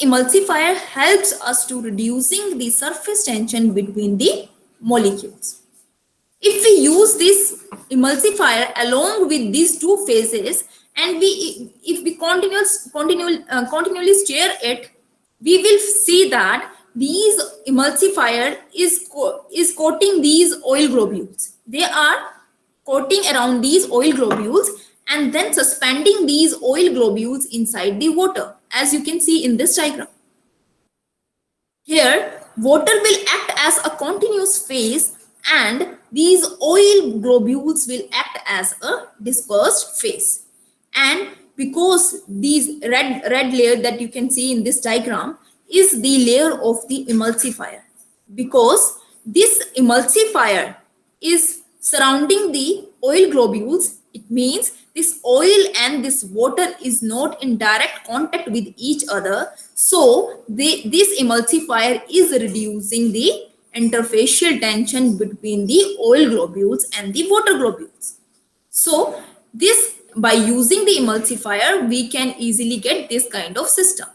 emulsifier helps us to reducing the surface tension between the molecules. If we use this emulsifier along with these two phases, and if we continually stir it, we will see that these emulsifier is coating these oil globules. They are coating around these oil globules and then suspending these oil globules inside the water, as you can see in this diagram. Here, water will act as a continuous phase and these oil globules will act as a dispersed phase. And because these red layer that you can see in this diagram is the layer of the emulsifier, because this emulsifier is surrounding the oil globules, it means this oil and this water is not in direct contact with each other. So this emulsifier is reducing the interfacial tension between the oil globules and the water globules. So this, by using the emulsifier, we can easily get this kind of system.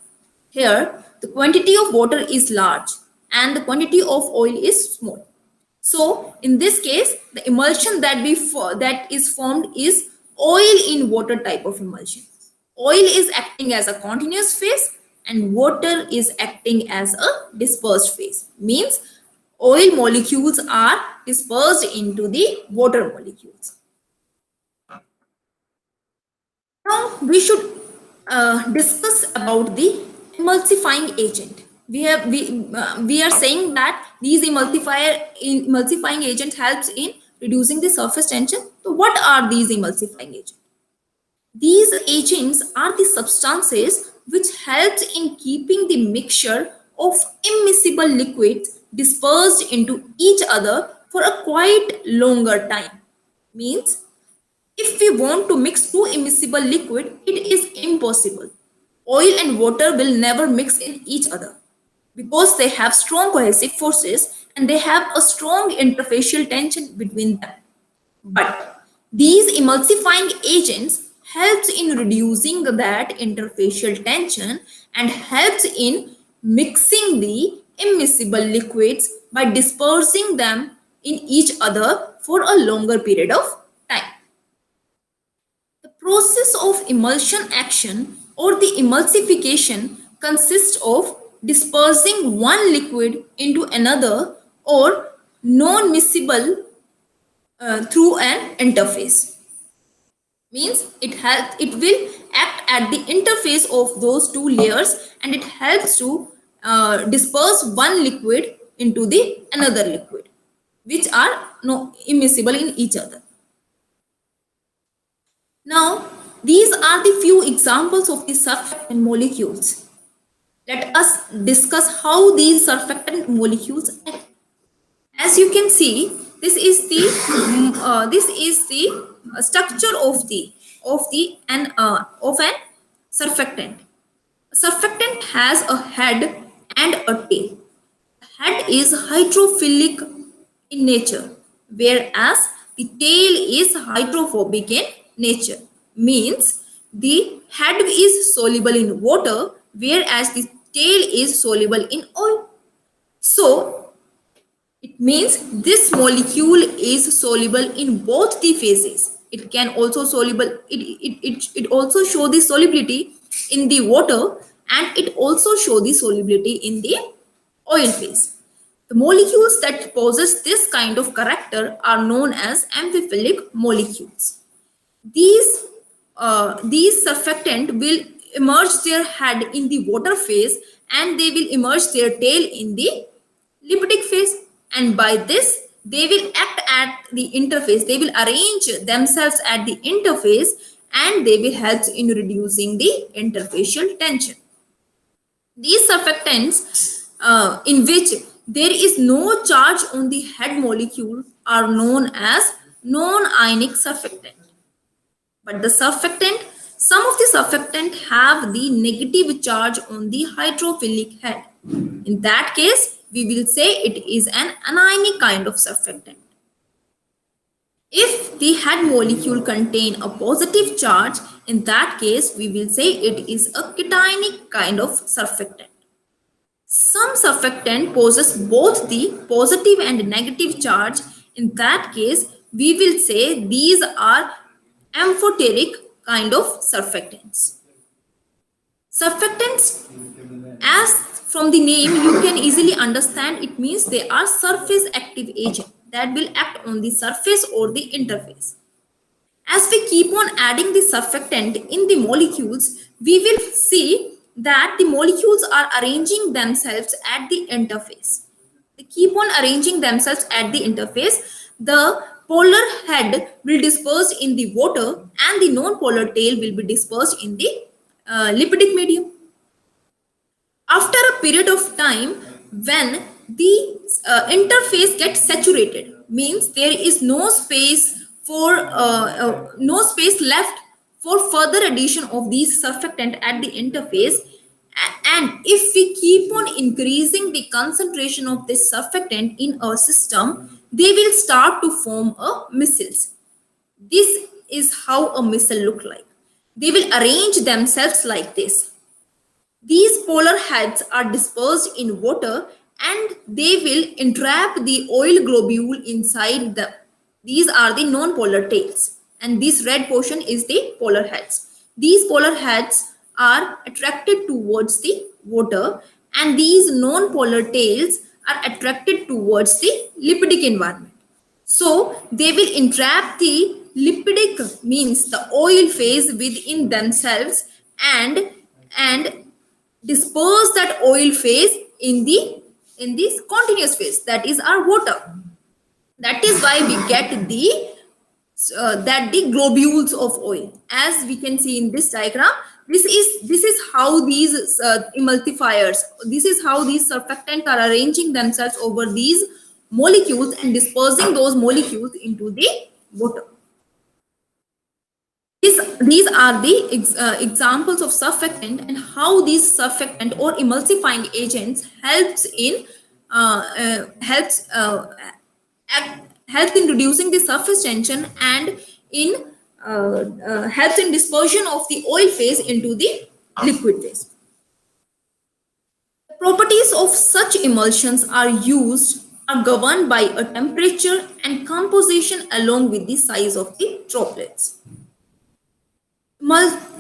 Here, the quantity of water is large and the quantity of oil is small. So in this case, the emulsion that is formed is oil in water type of emulsion. Oil is acting as a continuous phase and water is acting as a dispersed phase. Means oil molecules are dispersed into the water molecules. Now we should discuss about the emulsifying agent. We are saying that these emulsifying agent helps in reducing the surface tension. So what are these emulsifying agents? These agents are the substances which helps in keeping the mixture of immiscible liquids dispersed into each other for a quite longer time. Means if we want to mix two immiscible liquid, it is impossible. Oil and water will never mix in each other because they have strong cohesive forces and they have a strong interfacial tension between them. But these emulsifying agents helps in reducing that interfacial tension and helps in mixing the immiscible liquids by dispersing them in each other for a longer period of time. The process of emulsion action or the emulsification consists of dispersing one liquid into another or non-miscible through an interface. Means it will act at the interface of those two layers and it helps to disperse one liquid into the another liquid, which are immiscible in each other. Now, these are the few examples of the surfactant molecules. Let us discuss how these surfactant molecules act. As you can see, this is the structure of an surfactant. A surfactant has a head and a tail. The head is hydrophilic in nature, whereas the tail is hydrophobic in nature. Means the head is soluble in water, whereas the tail is soluble in oil. So it means this molecule is soluble in both the phases. It can also soluble. It also show the solubility in the water and it also show the solubility in the oil phase. The molecules that possess this kind of character are known as amphiphilic molecules. These surfactant will immerse their head in the water phase and they will immerse their tail in the lipidic phase, and by this they will act at the interface. They will arrange themselves at the interface and they will help in reducing the interfacial tension. These surfactants in which there is no charge on the head molecule are known as non-ionic surfactant. But the surfactant, some of the surfactant have the negative charge on the hydrophilic head. In that case, we will say it is an anionic kind of surfactant. If the head molecule contain a positive charge, in that case, we will say it is a cationic kind of surfactant. Some surfactant possess both the positive and negative charge. In that case, we will say these are amphoteric kind of surfactants. Surfactants, as from the name you can easily understand, it means they are surface active agent that will act on the surface or the interface. As we keep on adding the surfactant in the molecules, we will see that the molecules are arranging themselves at the interface. They keep on arranging themselves at the interface. The polar head will disperse in the water and the non-polar tail will be dispersed in the lipidic medium. After a period of time, when the interface gets saturated, means there is no space for no space left for further addition of these surfactant at the interface. And if we keep on increasing the concentration of this surfactant in our system, they will start to form a micelles. This is how a micelle look like. They will arrange themselves like this. These polar heads are dispersed in water and they will entrap the oil globule inside them. These are the non-polar tails, and this red portion is the polar heads. These polar heads are attracted towards the water, and these non-polar tails are attracted towards the lipidic environment. So they will entrap the lipidic, means the oil phase, within themselves, and disperse that oil phase in this continuous phase, that is our water. That is why we get the globules of oil, as we can see in this diagram. This is how these emulsifiers, this is how these surfactants are arranging themselves over these molecules and dispersing those molecules into the water. These are the examples of surfactant and how these surfactant or emulsifying agents helps helps in reducing the surface tension and in helps in dispersion of the oil phase into the liquid phase. The properties of such emulsions are governed by a temperature and composition along with the size of the droplets.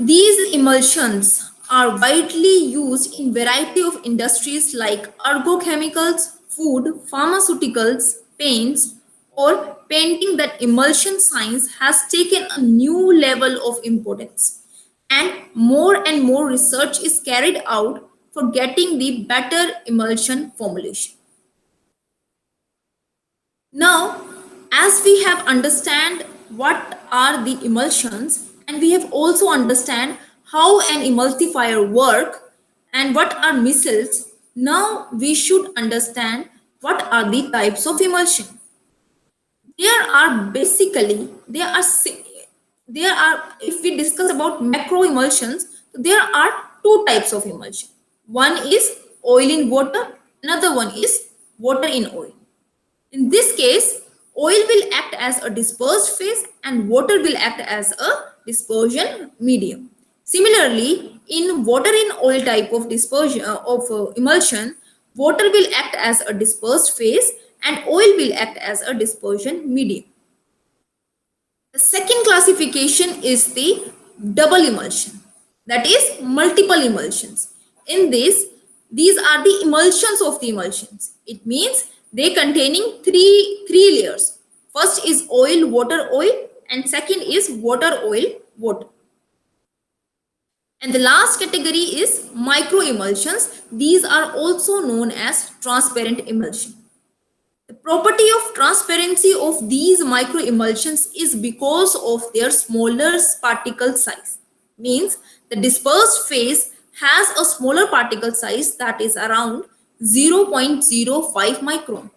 These emulsions are widely used in variety of industries like agrochemicals, food, pharmaceuticals, paints, or painting. That emulsion science has taken a new level of importance, and more research is carried out for getting the better emulsion formulation. Now, as we have understand what are the emulsions, and we have also understand how an emulsifier work and what are micelles, now we should understand what are the types of emulsion. There are basically, if we discuss about macro emulsions, there are two types of emulsion. One is oil in water, another one is water in oil. In this case, oil will act as a dispersed phase and water will act as a dispersion medium. Similarly, in water in oil type of dispersion emulsion, water will act as a dispersed phase and oil will act as a dispersion medium. The second classification is the double emulsion, that is multiple emulsions. In this, these are the emulsions of the emulsions. It means they containing three layers. First is oil, and second is water, oil, water. And the last category is micro emulsions. These are also known as transparent emulsion. The property of transparency of these micro emulsions is because of their smaller particle size. Means the dispersed phase has a smaller particle size, that is around 0.05 micron.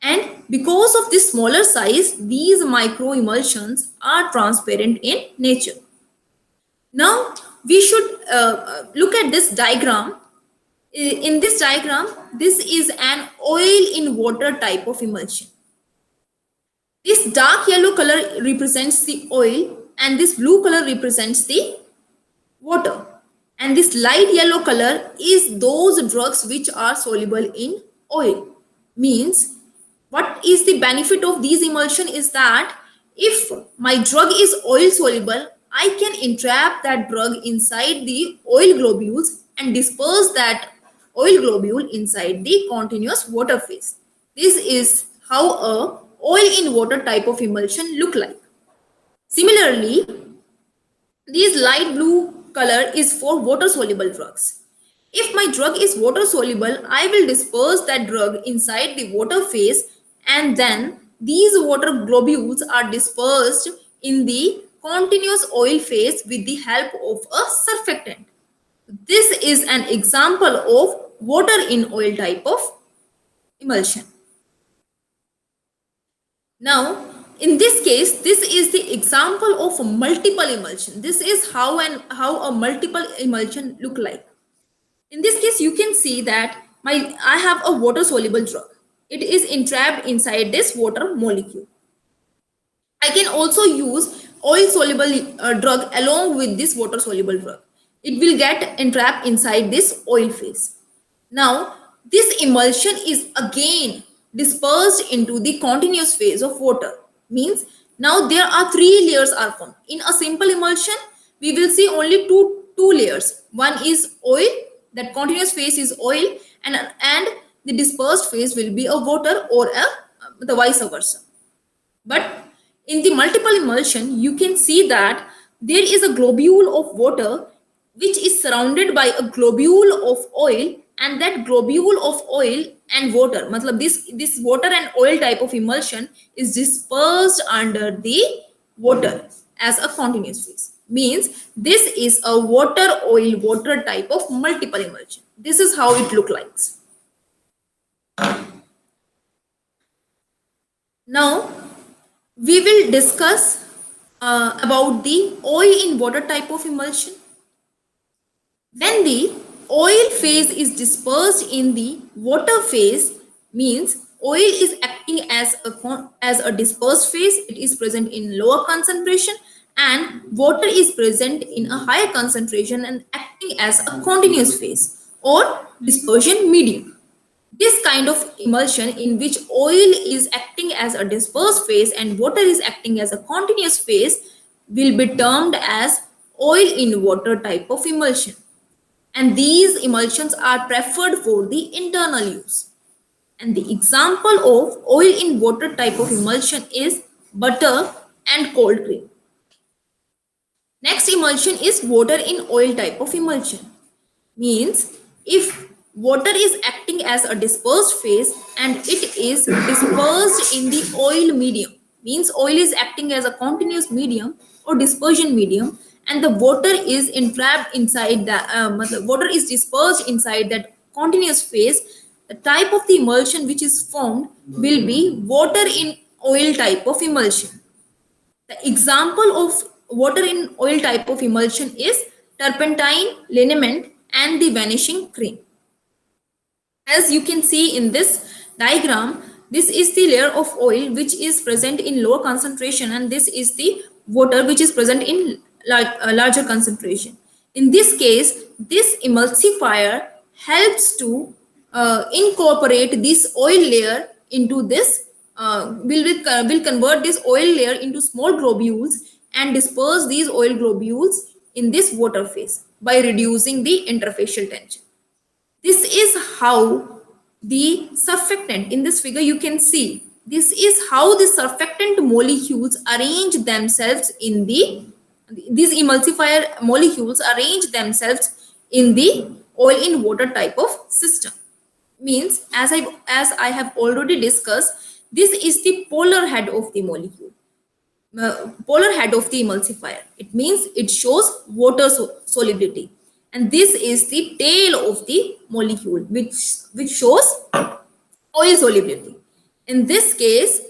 And because of this smaller size, these micro emulsions are transparent in nature. Now we should look at this diagram. In this diagram, this is an oil in water type of emulsion. This dark yellow color represents the oil and this blue color represents the water. And this light yellow color is those drugs which are soluble in oil. Means what is the benefit of these emulsion is that if my drug is oil soluble, I can entrap that drug inside the oil globules and disperse that oil globule inside the continuous water phase. This is how a oil in water type of emulsion look like. Similarly, this light blue color is for water soluble drugs. If my drug is water soluble, I will disperse that drug inside the water phase, and then these water globules are dispersed in the continuous oil phase with the help of a surfactant. This is an example of water in oil type of emulsion. Now, in this case, this is the example of multiple emulsion. This is how a multiple emulsion look like. In this case, you can see that I have a water soluble drug. It is entrapped inside this water molecule. I can also use oil soluble drug along with this water soluble drug. It will get entrapped inside this oil phase. Now, this emulsion is again dispersed into the continuous phase of water. Means now there are three layers are formed. In a simple emulsion, we will see only two layers. One is oil, that continuous phase is oil, and the dispersed phase will be a water or the vice versa. But in the multiple emulsion, you can see that there is a globule of water which is surrounded by a globule of oil, and that globule of oil and water, matlab this water and oil type of emulsion is dispersed under the water as a continuous phase. Means this is a water oil water type of multiple emulsion. This is how it look like. Now we will discuss about the oil in water type of emulsion. When the oil phase is dispersed in the water phase, means oil is acting as a dispersed phase. It is present in lower concentration, and water is present in a higher concentration and acting as a continuous phase or dispersion medium. This kind of emulsion in which oil is acting as a dispersed phase and water is acting as a continuous phase will be termed as oil in water type of emulsion. And these emulsions are preferred for the internal use. And the example of oil in water type of emulsion is butter and cold cream. Next emulsion is water in oil type of emulsion. Means if water is acting as a dispersed phase and it is dispersed in the oil medium, means oil is acting as a continuous medium or dispersion medium, and the water is entrapped inside the water is dispersed inside that continuous phase, the type of the emulsion which is formed will be water in oil type of emulsion. The example of water in oil type of emulsion is turpentine, liniment, and the vanishing cream. As you can see in this diagram, this is the layer of oil which is present in lower concentration, and this is the water which is present in larger concentration. In this case, this emulsifier helps to incorporate this oil layer into this, will convert this oil layer into small globules and disperse these oil globules in this water phase by reducing the interfacial tension. This is how the surfactant, in this figure you can see, this is how the surfactant molecules arrange themselves in these emulsifier molecules arrange themselves in the oil in water type of system. Means as I have already discussed, this is the polar head of the molecule, polar head of the emulsifier. It means it shows water solubility, and this is the tail of the molecule which shows oil solubility. In this case,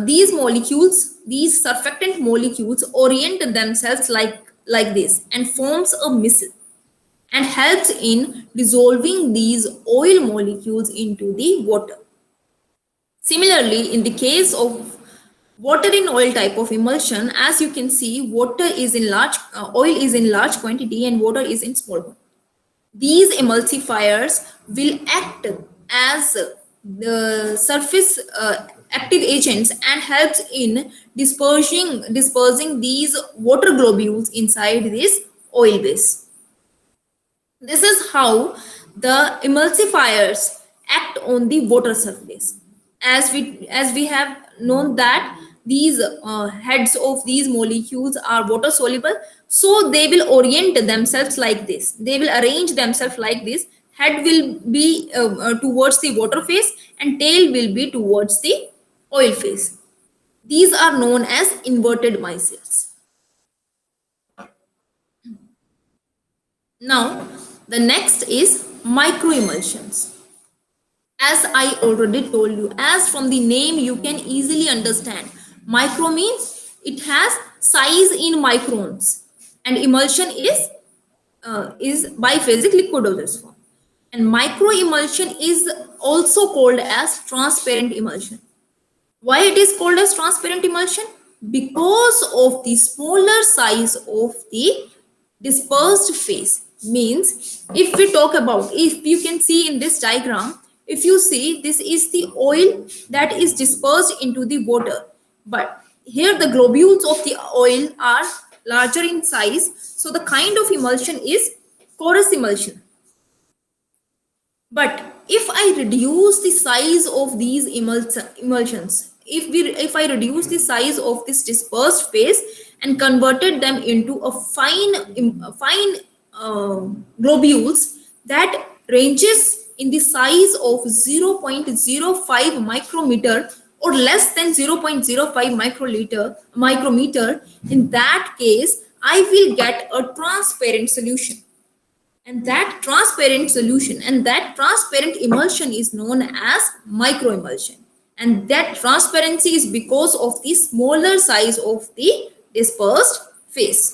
these molecules, these surfactant molecules orient themselves like this and forms a missile and helps in dissolving these oil molecules into the water. Similarly, in the case of Water in oil type of emulsion, as you can see, water is in large, oil is in large quantity and water is in small quantity. These emulsifiers will act as the surface active agents and helps in dispersing these water globules inside this oil base. This is how the emulsifiers act on the water surface. As we have known that these heads of these molecules are water soluble, so they will orient themselves like this. They will arrange themselves like this. Head will be towards the water phase and tail will be towards the oil phase. These are known as inverted micelles. Now, the next is microemulsions. As I already told you, as from the name you can easily understand, micro means it has size in microns, and emulsion is biphasic liquidous form. And microemulsion is also called as transparent emulsion. Why it is called as transparent emulsion? Because of the smaller size of the dispersed phase. Means if we talk about, if you can see in this diagram, if you see, this is the oil that is dispersed into the water, but here the globules of the oil are larger in size, so the kind of emulsion is porous emulsion. But if I reduce the size of these emulsions, if I reduce the size of this dispersed phase and converted them into a fine globules that ranges in the size of 0.05 micrometer or less than 0.05 micrometer, in that case I will get a transparent solution. And that transparent emulsion is known as microemulsion. And that transparency is because of the smaller size of the dispersed phase.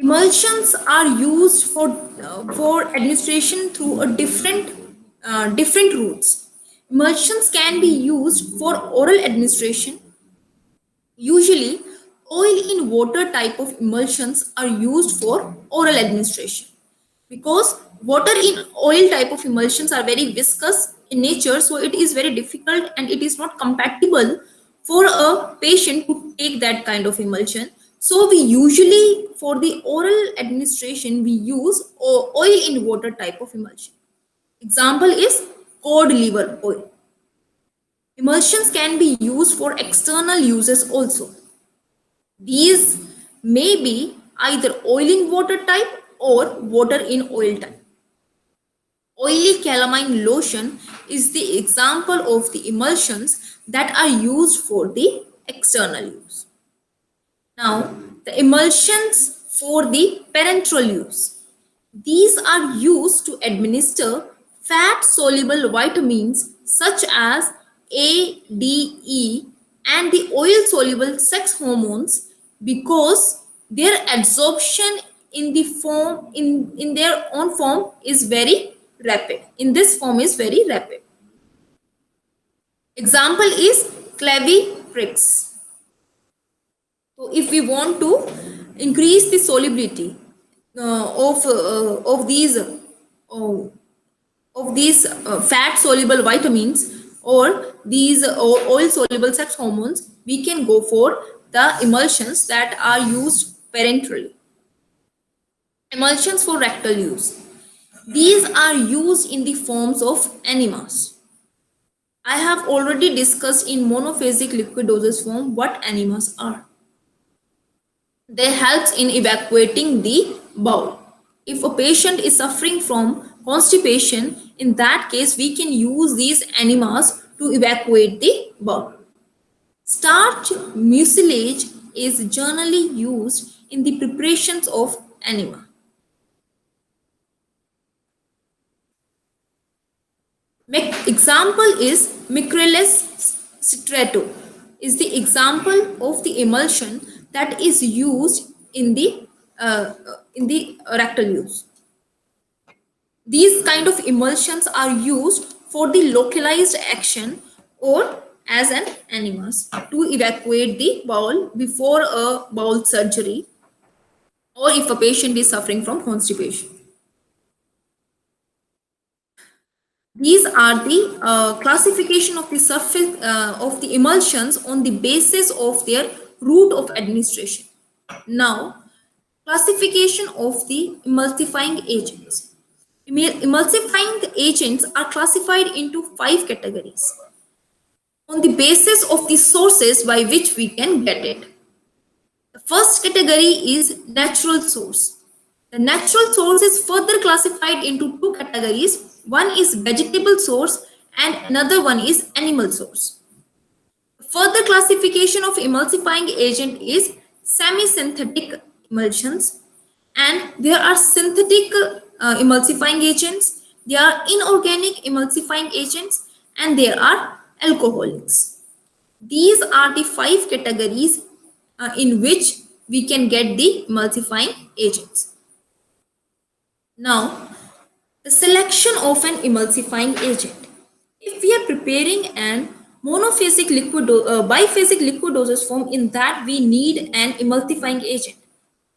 Emulsions are used for administration through a different routes. Emulsions can be used for oral administration. Usually, oil in water type of emulsions are used for oral administration, because water in oil type of emulsions are very viscous in nature, so it is very difficult and it is not compatible for a patient to take that kind of emulsion. So we usually, for the oral administration, we use oil in water type of emulsion. Example is cod liver oil. Emulsions can be used for external uses also. These may be either oil in water type or water in oil type. Oily calamine lotion is the example of the emulsions that are used for the external use. Now, the emulsions for the parenteral use. These are used to administer fat-soluble vitamins such as A, D, E, and the oil-soluble sex hormones, because their absorption in the form in their own form is very rapid. In this form is very rapid. Example is Claviprix. So if we want to increase the solubility of these fat soluble vitamins or these oil soluble sex hormones, we can go for the emulsions that are used parenterally. Emulsions for rectal use. These are used in the forms of enemas. I have already discussed in monophasic liquid dosage form what enemas are. They help in evacuating the bowel. If a patient is suffering from constipation, in that case we can use these enemas to evacuate the bowel. Starch mucilage is generally used in the preparations of enema. Example is Microlus citrato is the example of the emulsion that is used in the rectal use. These kind of emulsions are used for the localized action or as an animus to evacuate the bowel before a bowel surgery or if a patient is suffering from constipation. These are the classification of the surface of the emulsions on the basis of their route of administration. Now, classification of the emulsifying agents. Emulsifying agents are classified into 5 categories on the basis of the sources by which we can get it. The first category is natural source. The natural source is further classified into 2 categories. One is vegetable source and another one is animal source. Further classification of emulsifying agent is semi-synthetic emulsions, and there are synthetic emulsifying agents, there are inorganic emulsifying agents, and there are alcoholics. These are the 5 categories in which we can get the emulsifying agents. Now, the selection of an emulsifying agent. If we are preparing an monophasic biphasic liquid dosage form, in that we need an emulsifying agent.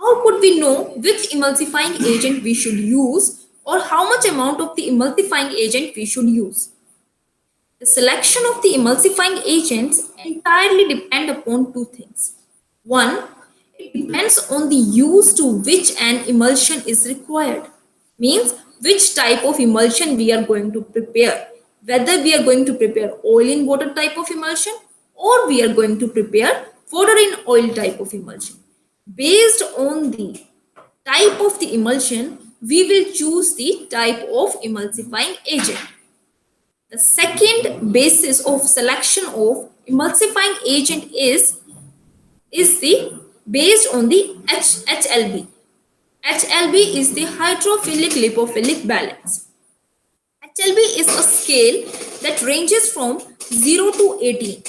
How could we know which emulsifying agent we should use or how much amount of the emulsifying agent we should use? The selection of the emulsifying agents entirely depend upon 2 things. One, it depends on the use to which an emulsion is required. Means which type of emulsion we are going to prepare. Whether we are going to prepare oil in water type of emulsion or we are going to prepare water in oil type of emulsion. Based on the type of the emulsion, we will choose the type of emulsifying agent. The second basis of selection of emulsifying agent is the based on the HLB. HLB is the hydrophilic lipophilic balance. HLB is a scale that ranges from 0 to 18.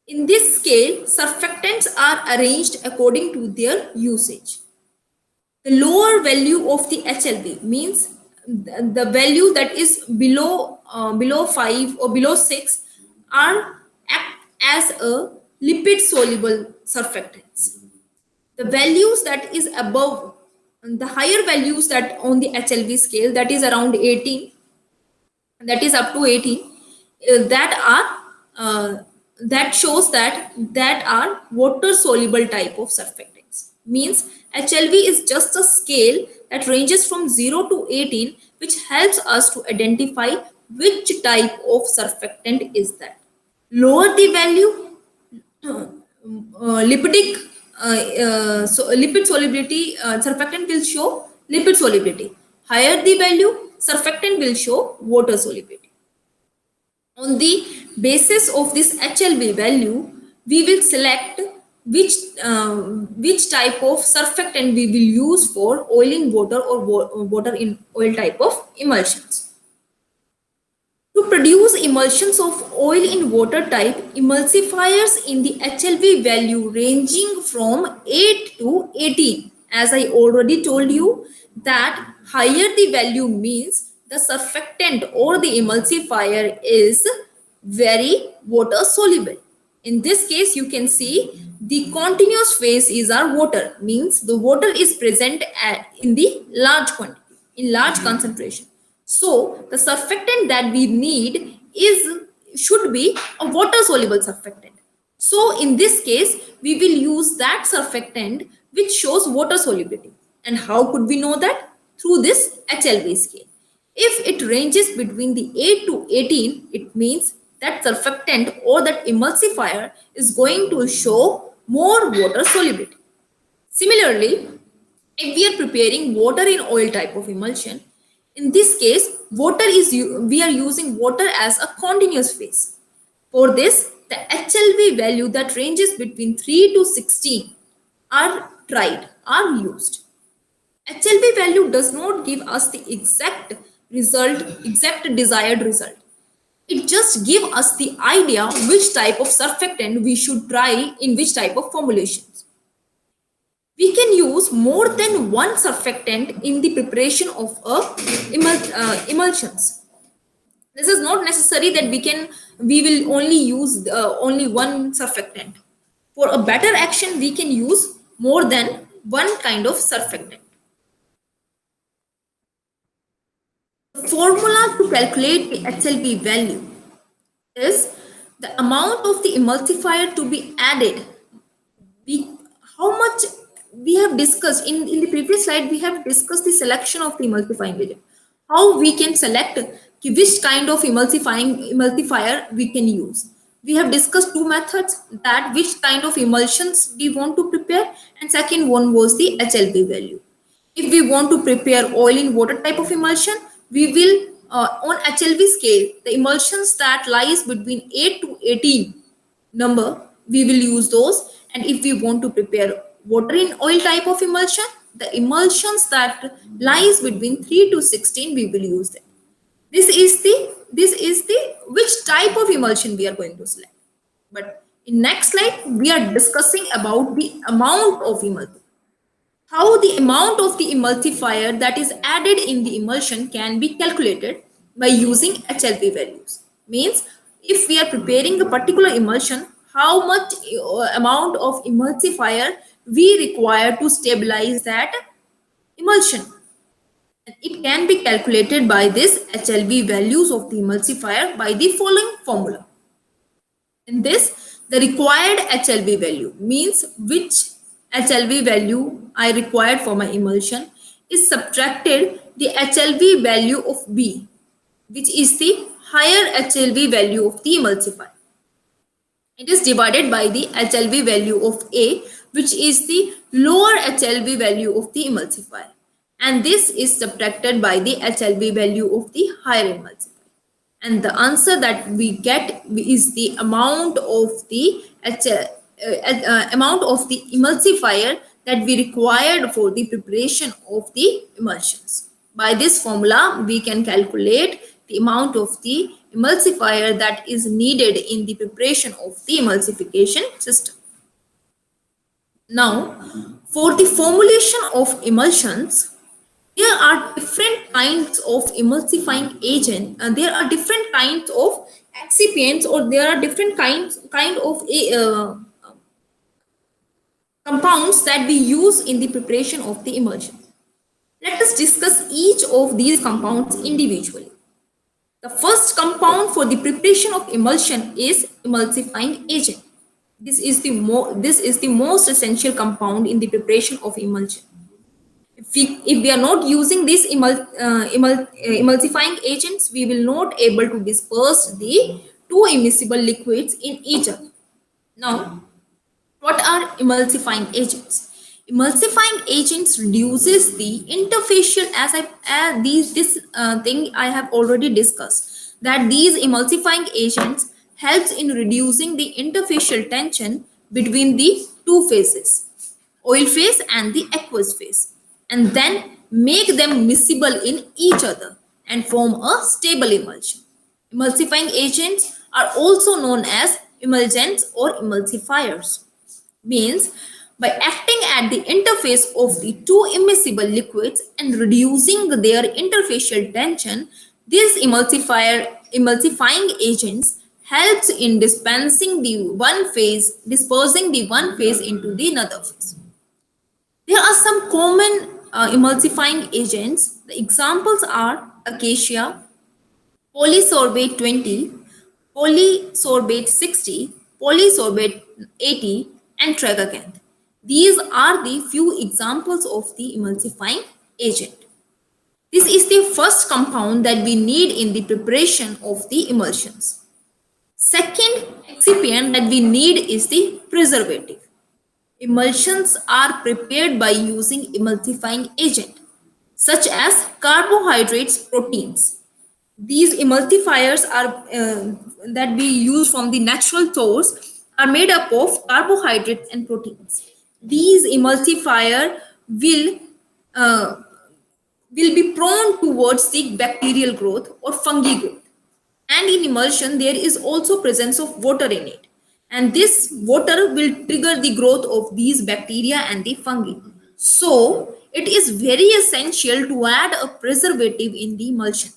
In this scale, surfactants are arranged according to their usage. The lower value of the HLB means the value that is below 5 or below 6 are act as a lipid soluble surfactants. The values that is above, the higher values that on the HLB scale, that is around 18, that is up to 18, that shows that are water soluble type of surfactants. Means HLB is just a scale that ranges from 0 to 18, which helps us to identify which type of surfactant is that. Lower the value, lipid solubility, surfactant will show lipid solubility. Higher the value, surfactant will show water solubility. On the basis of this HLB value, we will select which type of surfactant we will use for oil in water or water in oil type of emulsions. To produce emulsions of oil in water type, emulsifiers in the HLB value ranging from 8 to 18. As I already told you, that higher the value means the surfactant or the emulsifier is very water soluble. In this case, you can see the continuous phase is our water, means the water is present in the large quantity, in large concentration. So the surfactant that we need should be a water soluble surfactant. So in this case, we will use that surfactant which shows water solubility. And how could we know that? Through this HLB scale. If it ranges between the 8 to 18, it means that surfactant or that emulsifier is going to show more water solubility. Similarly, if we are preparing water in oil type of emulsion, in this case, we are using water as a continuous phase. For this, the HLB value that ranges between 3 to 16 are used. HLB value does not give us the exact desired result. It just gives us the idea which type of surfactant we should try in which type of formulations. We can use more than one surfactant in the preparation of emulsions. This is not necessary that we will only use only one surfactant. For a better action, we can use more than one kind of surfactant. The formula to calculate the HLB value is the amount of the emulsifier to be added. We how much we have discussed in the previous slide. We have discussed the selection of the emulsifying agent. How we can select which kind of emulsifier we can use. We have discussed two methods, that which kind of emulsions we want to prepare, and second one was the HLB value. If we want to prepare oil in water type of emulsion, we will on HLB scale, the emulsions that lies between 8 to 18 number, we will use those. And if we want to prepare water in oil type of emulsion, the emulsions that lies between 3 to 16, we will use them. This is the which type of emulsion we are going to select. But in next slide, we are discussing about the amount of emulsion. How the amount of the emulsifier that is added in the emulsion can be calculated by using HLB values. Means if we are preparing a particular emulsion, how much amount of emulsifier we require to stabilize that emulsion. It can be calculated by this HLB values of the emulsifier by the following formula. In this, the required HLB value means which HLB value I required for my emulsion is subtracted the HLB value of B, which is the higher HLB value of the emulsifier. It is divided by the HLB value of A, which is the lower HLB value of the emulsifier. And this is subtracted by the HLB value of the higher emulsifier. And the answer that we get is the amount of the emulsifier that we required for the preparation of the emulsions. By this formula, we can calculate the amount of the emulsifier that is needed in the preparation of the emulsification system. Now, for the formulation of emulsions, there are different kinds of emulsifying agent, and there are different kinds of excipients, or there are different kind of compounds that we use in the preparation of the emulsion. Let us discuss each of these compounds individually. The first compound for the preparation of emulsion is emulsifying agent. This is the most essential compound in the preparation of emulsion. If we are not using these emulsifying agents, we will not able to disperse the two immiscible liquids in each other. Now, what are emulsifying agents? Emulsifying agents reduces the interfacial, thing I have already discussed, that these emulsifying agents helps in reducing the interfacial tension between the two phases, oil phase and the aqueous phase, and then make them miscible in each other and form a stable emulsion. Emulsifying agents are also known as emulgents or emulsifiers. Means by acting at the interface of the two immiscible liquids and reducing their interfacial tension, these emulsifying agents helps in dispersing the one phase into the another phase. There are some common emulsifying agents. The examples are acacia, polysorbate 20, polysorbate 60, polysorbate 80, and tragacanth. These are the few examples of the emulsifying agent. This is the first compound that we need in the preparation of the emulsions. Second excipient that we need is the preservative. Emulsions are prepared by using emulsifying agent such as carbohydrates, proteins. These emulsifiers are that we use from the natural source are made up of carbohydrates and proteins. These emulsifier uh, will be prone towards the bacterial growth or fungi growth. And in emulsion, there is also presence of water in it. And this water will trigger the growth of these bacteria and the fungi. So, it is very essential to add a preservative in the emulsion.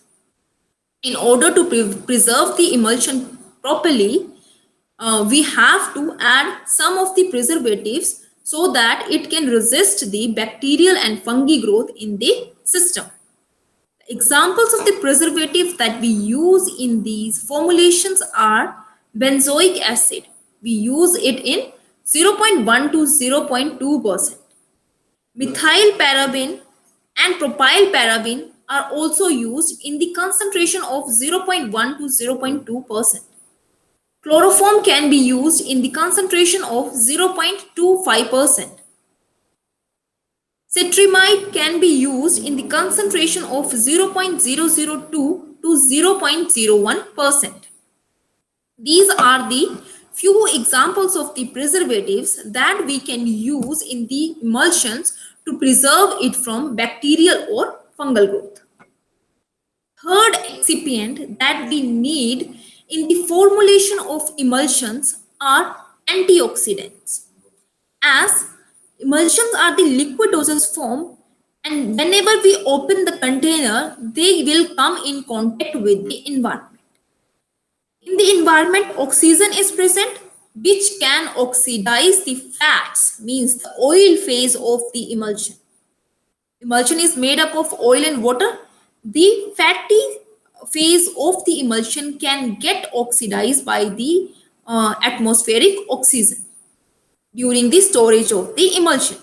In order to preserve the emulsion properly, we have to add some of the preservatives so that it can resist the bacterial and fungi growth in the system. Examples of the preservatives that we use in these formulations are benzoic acid. We use it in 0.1 to 0.2%. Methyl paraben and propyl paraben are also used in the concentration of 0.1 to 0.2%. Chloroform can be used in the concentration of 0.25%. Cetrimide can be used in the concentration of 0.002 to 0.01%. These are the few examples of the preservatives that we can use in the emulsions to preserve it from bacterial or fungal growth. Third excipient that we need in the formulation of emulsions are antioxidants. As emulsions are the liquid dosage form, and whenever we open the container, they will come in contact with the environment. In the environment, oxygen is present, which can oxidize the fats, means the oil phase of the emulsion. Emulsion is made up of oil and water. The fatty phase of the emulsion can get oxidized by the atmospheric oxygen during the storage of the emulsion.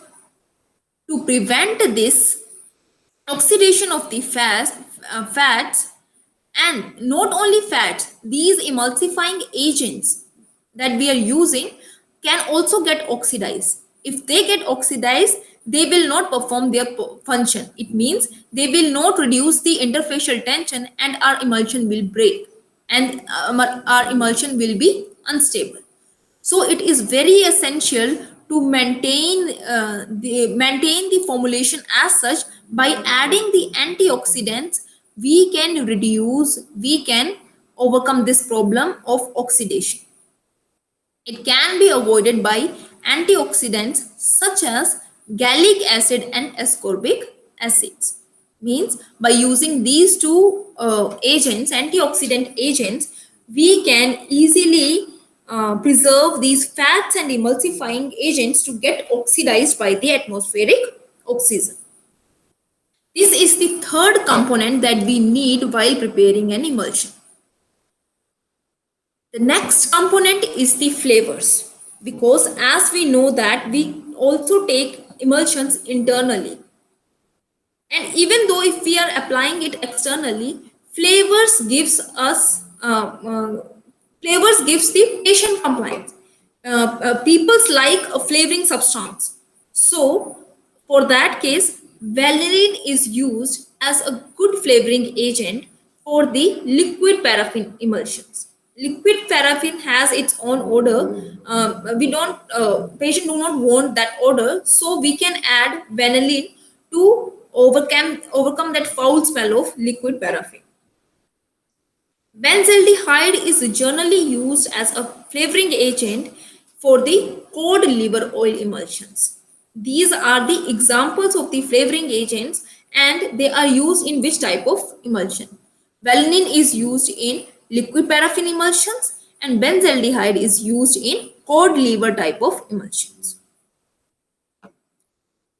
To prevent this oxidation of the fats, and not only fats, these emulsifying agents that we are using can also get oxidized. If they get oxidized, they will not perform their function. It means they will not reduce the interfacial tension and our emulsion will break, and our emulsion will be unstable. So it is very essential to maintain the formulation as such. By adding the antioxidants, we can overcome this problem of oxidation. It can be avoided by antioxidants such as gallic acid and ascorbic acids. Means by using these two antioxidant agents, we can easily preserve these fats and emulsifying agents to get oxidized by the atmospheric oxygen. This is the third component that we need while preparing an emulsion. The next component is the flavors, because as we know that we also take emulsions internally, and even though if we are applying it externally, flavors gives us flavors gives the patient compliance. People's like a flavoring substance. So for that case, vanillin is used as a good flavoring agent for the liquid paraffin emulsions. Liquid paraffin has its own odor. We don't patient do not want that odor, so we can add vanillin to overcome that foul smell of liquid paraffin. Benzaldehyde is generally used as a flavoring agent for the cod liver oil emulsions. These are the examples of the flavoring agents, and they are used in which type of emulsion. Vanillin is used in liquid paraffin emulsions, and benzaldehyde is used in cod liver type of emulsions.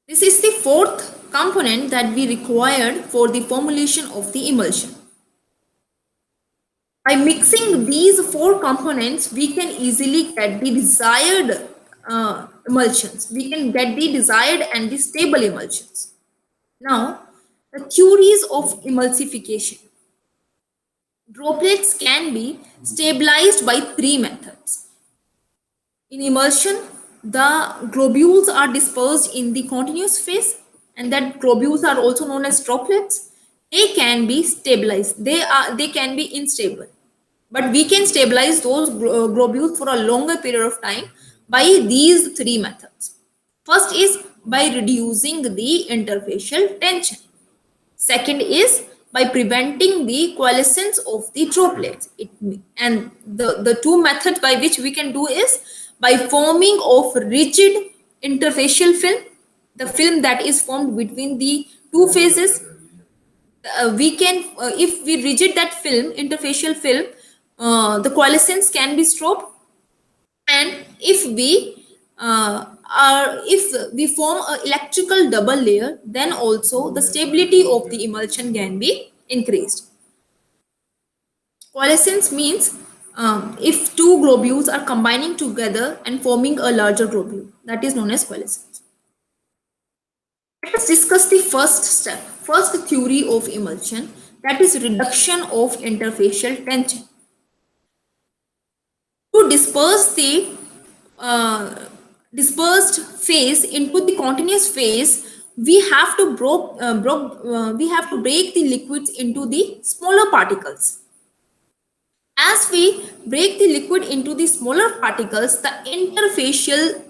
This is the fourth component that we required for the formulation of the emulsion. By mixing these four components, we can easily get the desired emulsions. We can get the desired and the stable emulsions. Now, the theories of emulsification. Droplets can be stabilized by three methods. In emulsion, the globules are dispersed in the continuous phase, and that globules are also known as droplets. They can be stabilized. They can be unstable, but we can stabilize those globules for a longer period of time by these three methods. First is by reducing the interfacial tension. Second is by preventing the coalescence of the droplets. And the two methods by which we can do is by forming of rigid interfacial film, the film that is formed between the two phases. we can if we rigid that film, interfacial film, the coalescence can be stopped. And if we are if we form a electrical double layer, then also the stability of the emulsion can be increased. Coalescence means if two globules are combining together and forming a larger globule, that is known as coalescence. Let us discuss the first step, first theory of emulsion, that is reduction of interfacial tension. To disperse the uh, dispersed phase into the continuous phase, we have to we have to break the liquids into the smaller particles. As we break the liquid into the smaller particles, the interfacial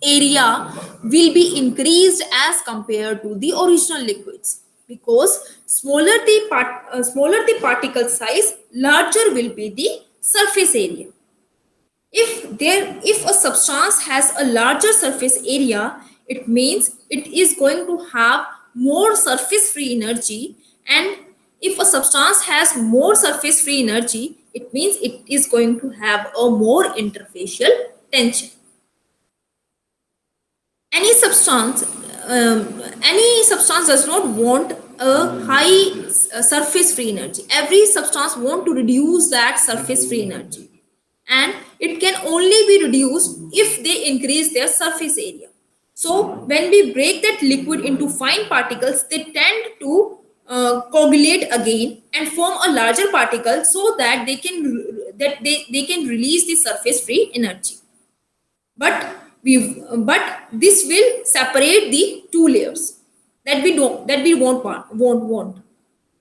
area will be increased as compared to the original liquids, because smaller the particle size, larger will be the surface area. If a substance has a larger surface area, it means it is going to have more surface free energy. And if a substance has more surface free energy, it means it is going to have a more interfacial tension. any substance any substance does not want a high surface free energy. Every substance want to reduce that surface free energy, and it can only be reduced if they increase their surface area. So when we break that liquid into fine particles, they tend to coagulate again and form a larger particle, so that they can release the surface free energy. But this will separate the two layers that we won't want.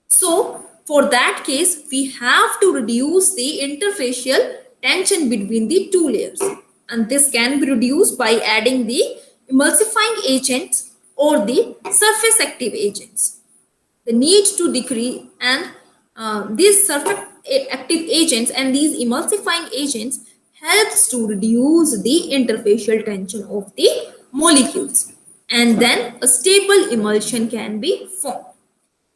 So for that case, we have to reduce the interfacial tension between the two layers, and this can be reduced by adding the emulsifying agents or the surface active agents. The need to decrease, and these surface active agents and these emulsifying agents helps to reduce the interfacial tension of the molecules, and then a stable emulsion can be formed.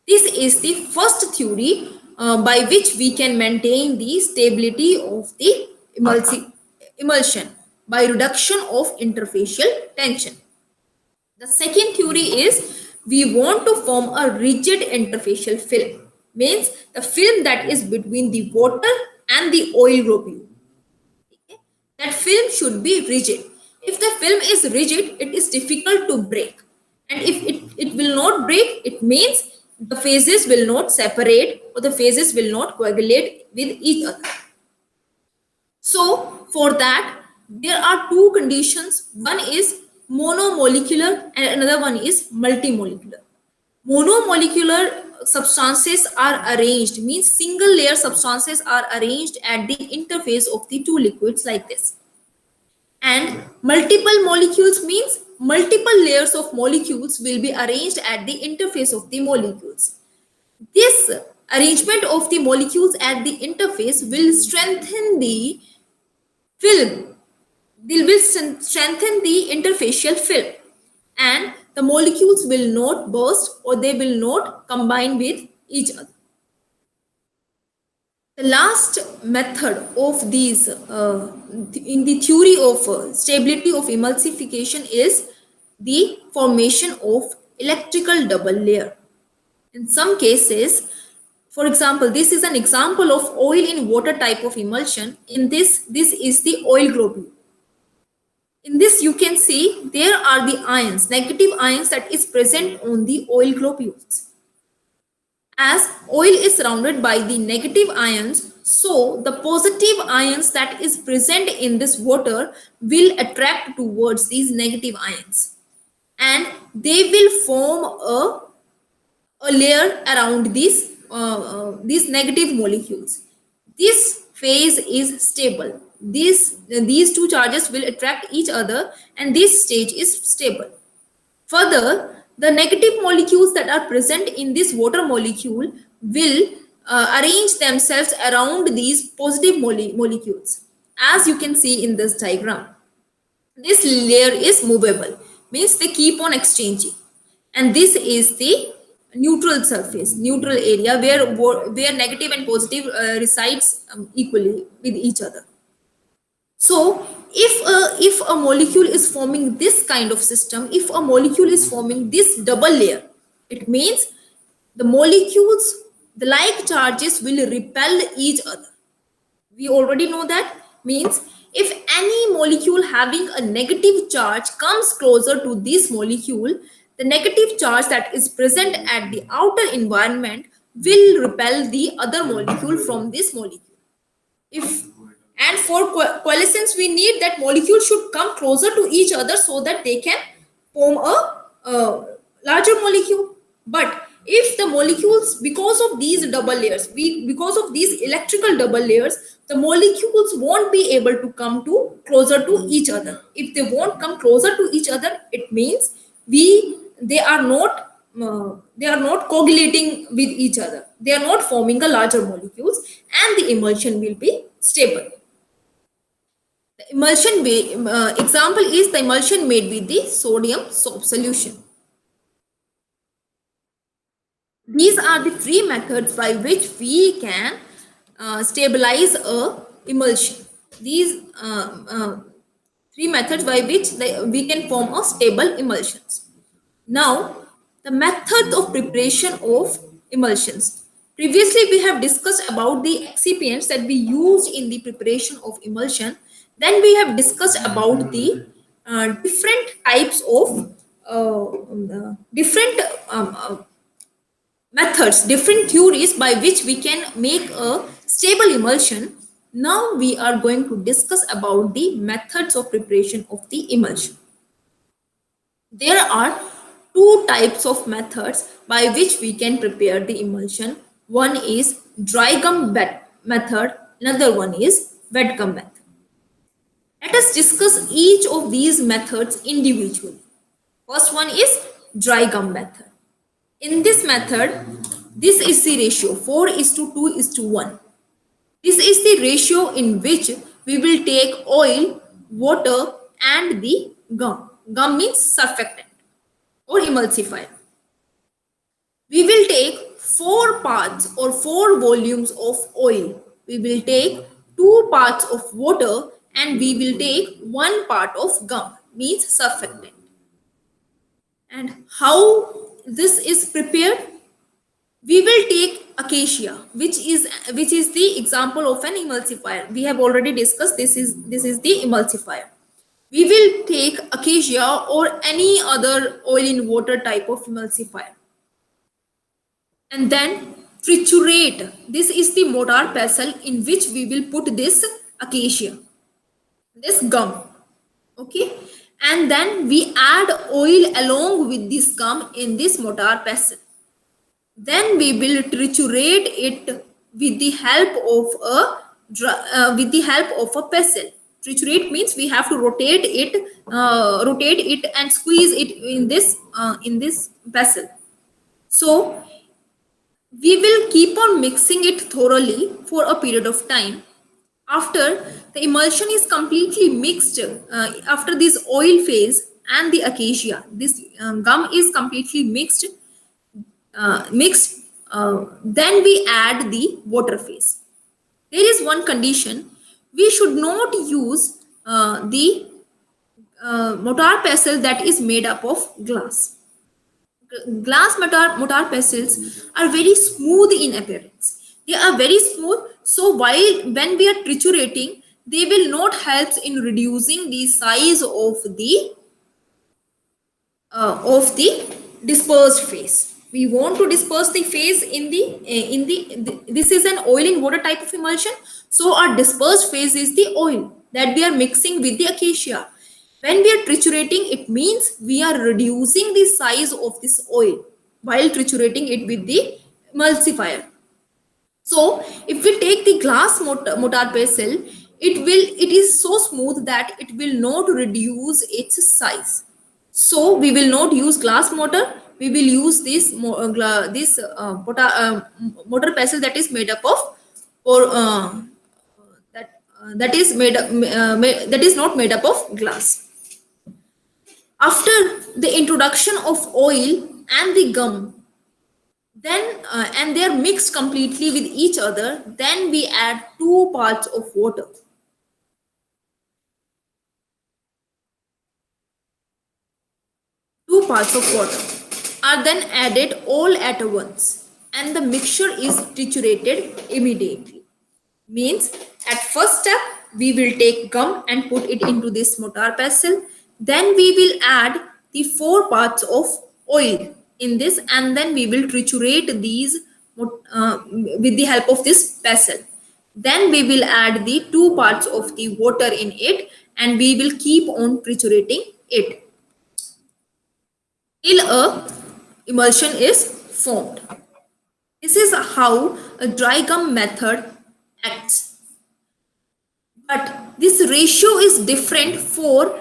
This is the first theory by which we can maintain the stability of the emulsion by reduction of interfacial tension. The second theory is we want to form a rigid interfacial film, means the film that is between the water and the oil globule. Okay? That film should be rigid. If the film is rigid, it is difficult to break. And if it will not break, it means the phases will not separate or the phases will not coagulate with each other. So for that, there are two conditions. One is monomolecular and another one is multimolecular. Monomolecular substances are arranged, means single layer substances are arranged at the interface of the two liquids like this. And multiple molecules means multiple layers of molecules will be arranged at the interface of the molecules. This arrangement of the molecules at the interface will strengthen the film. They will strengthen the interfacial film, and the molecules will not burst or they will not combine with each other. The last method of these in the theory of stability of emulsification is the formation of electrical double layer. In some cases, for example, this is an example of oil in water type of emulsion. In this is the oil globule. In this, you can see there are the ions, negative ions that is present on the oil globules. As oil is surrounded by the negative ions, so the positive ions that is present in this water will attract towards these negative ions, and they will form a layer around these negative molecules. This phase is stable. These two charges will attract each other, and this stage is stable. Further, the negative molecules that are present in this water molecule will arrange themselves around these positive molecules, as you can see in this diagram. This layer is movable, means they keep on exchanging, and this is the neutral surface, neutral area where negative and positive resides equally with each other. So if a molecule is forming this kind of system, if a molecule is forming this double layer, it means the molecules, the like charges will repel each other. We already know that. Means if any molecule having a negative charge comes closer to this molecule, the negative charge that is present at the outer environment will repel the other molecule from this molecule. If and for coalescence we need that molecule should come closer to each other so that they can form a larger molecule. But if the molecules, because of these double layers, because of these electrical double layers, the molecules won't be able to come to closer to each other. If they won't come closer to each other, it means they are not coagulating with each other, they are not forming a larger molecules, and the emulsion will be stable. The emulsion example is the emulsion made with the sodium soap solution. These are the three methods by which we can stabilize a emulsion. These three methods by which we can form a stable emulsions. Now, the method of preparation of emulsions. Previously, we have discussed about the excipients that we use in the preparation of emulsion. Then we have discussed about the different types of different methods, different theories by which we can make a stable emulsion. Now we are going to discuss about the methods of preparation of the emulsion. There are two types of methods by which we can prepare the emulsion. One is dry gum method, another one is wet gum method. Let us discuss each of these methods individually. First one is dry gum method. In this method, this is the ratio 4:2:1. This is the ratio in which we will take oil, water, and the gum. Gum means surfactant or emulsifier. We will take 4 parts or 4 volumes of oil. We will take 2 parts of water and we will take 1 part of gum, means surfactant. And how this is prepared? We will take acacia, which is the example of an emulsifier. We have already discussed this is the emulsifier. We will take acacia or any other oil in water type of emulsifier, and then triturate. This is the mortar pestle in which we will put this acacia, this gum. Okay, and then we add oil along with this gum in this mortar pestle. Then we will triturate it with the help of a pestle. Triturate means we have to rotate it and squeeze it in this pestle. So we will keep on mixing it thoroughly for a period of time. After the emulsion is completely mixed, after this oil phase and the acacia, this gum is completely mixed, then we add the water phase. There is one condition: we should not use the mortar pestle that is made up of glass. Glass mortar pestles are very smooth in appearance. They are very smooth. So when we are triturating, they will not help in reducing the size of the dispersed phase. We want to disperse the phase in the this is an oil in water type of emulsion. So our dispersed phase is the oil that we are mixing with the acacia. When we are triturating, it means we are reducing the size of this oil while triturating it with the emulsifier. So if we take the glass mortar pestle, it is so smooth that it will not reduce its size. So we will not use glass mortar. We will use this mortar pestle that is made up of, or that is that is not made up of glass. After the introduction of oil and the gum, Then and they are mixed completely with each other, then we add 2 parts of water. 2 parts of water are then added all at once, and the mixture is triturated immediately. Means at first step we will take gum and put it into this mortar pestle. Then we will add the 4 parts of oil in this, and then we will triturate these with the help of this pestle. Then we will add the 2 parts of the water in it, and we will keep on triturating it till a emulsion is formed. This is how a dry gum method acts. But this ratio is different for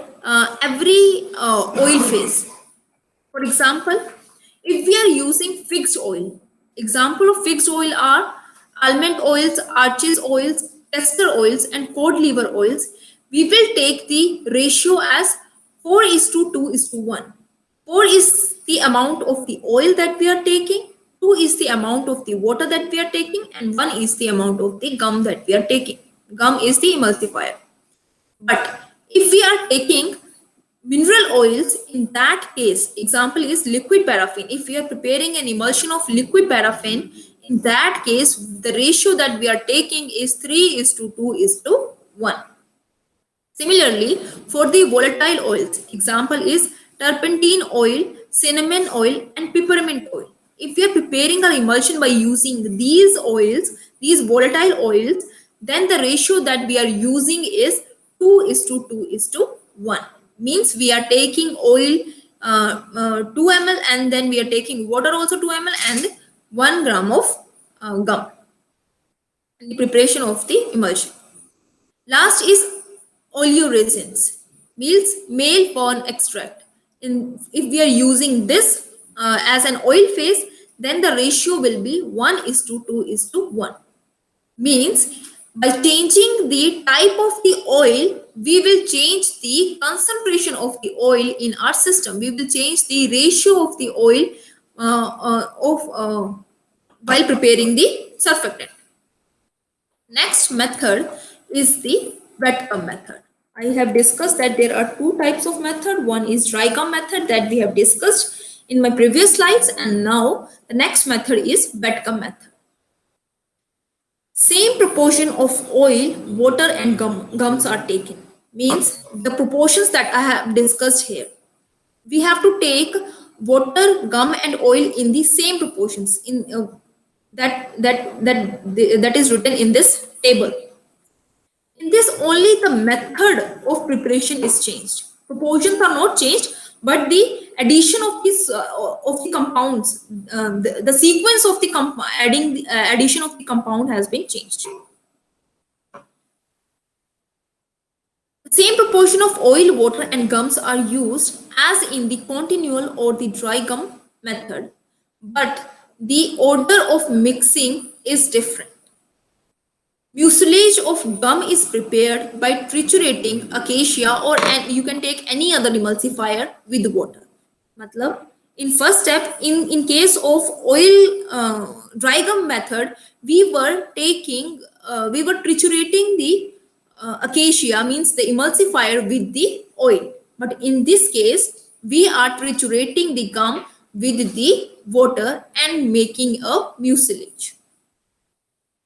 every oil phase. For example, if we are using fixed oil, example of fixed oil are almond oils, arches oils, castor oils, and cod liver oils. We will take the ratio as 4 is to 2 is to 1. 4 is the amount of the oil that we are taking, 2 is the amount of the water that we are taking, and 1 is the amount of the gum that we are taking. Gum is the emulsifier. But if we are taking mineral oils, in that case, example is liquid paraffin. If we are preparing an emulsion of liquid paraffin, in that case, the ratio that we are taking is 3 is to 2 is to 1. Similarly, for the volatile oils, example is turpentine oil, cinnamon oil, and peppermint oil. If we are preparing our emulsion by using these oils, these volatile oils, then the ratio that we are using is 2 is to 2 is to 1. Means we are taking oil 2 ml, and then we are taking water also 2 ml, and 1 gram of gum in the preparation of the emulsion. Last is oleoresins, means male fern extract. If we are using this as an oil phase, then the ratio will be 1 is to 2 is to 1. Means by changing the type of the oil, we will change the concentration of the oil in our system. We will change the ratio of the oil while preparing the surfactant. Next method is the wet gum method. I have discussed that there are 2 types of method. One is dry gum method that we have discussed in my previous slides, and now the next method is wet gum method. Same proportion of oil, water, and gums are taken. Means the proportions that I have discussed here. We have to take water, gum, and oil in the same proportions in that is written in this table. In this, only the method of preparation is changed. Proportions are not changed, but the addition of the compounds, the sequence of the addition of the compound has been changed. The same proportion of oil, water, and gums are used as in the continual or the dry gum method, but the order of mixing is different. Mucilage of gum is prepared by triturating acacia, or you can take any other emulsifier with water. Matlab, in first step, in case of oil dry gum method, we were triturating the acacia, means the emulsifier, with the oil. But in this case, we are triturating the gum with the water and making a mucilage.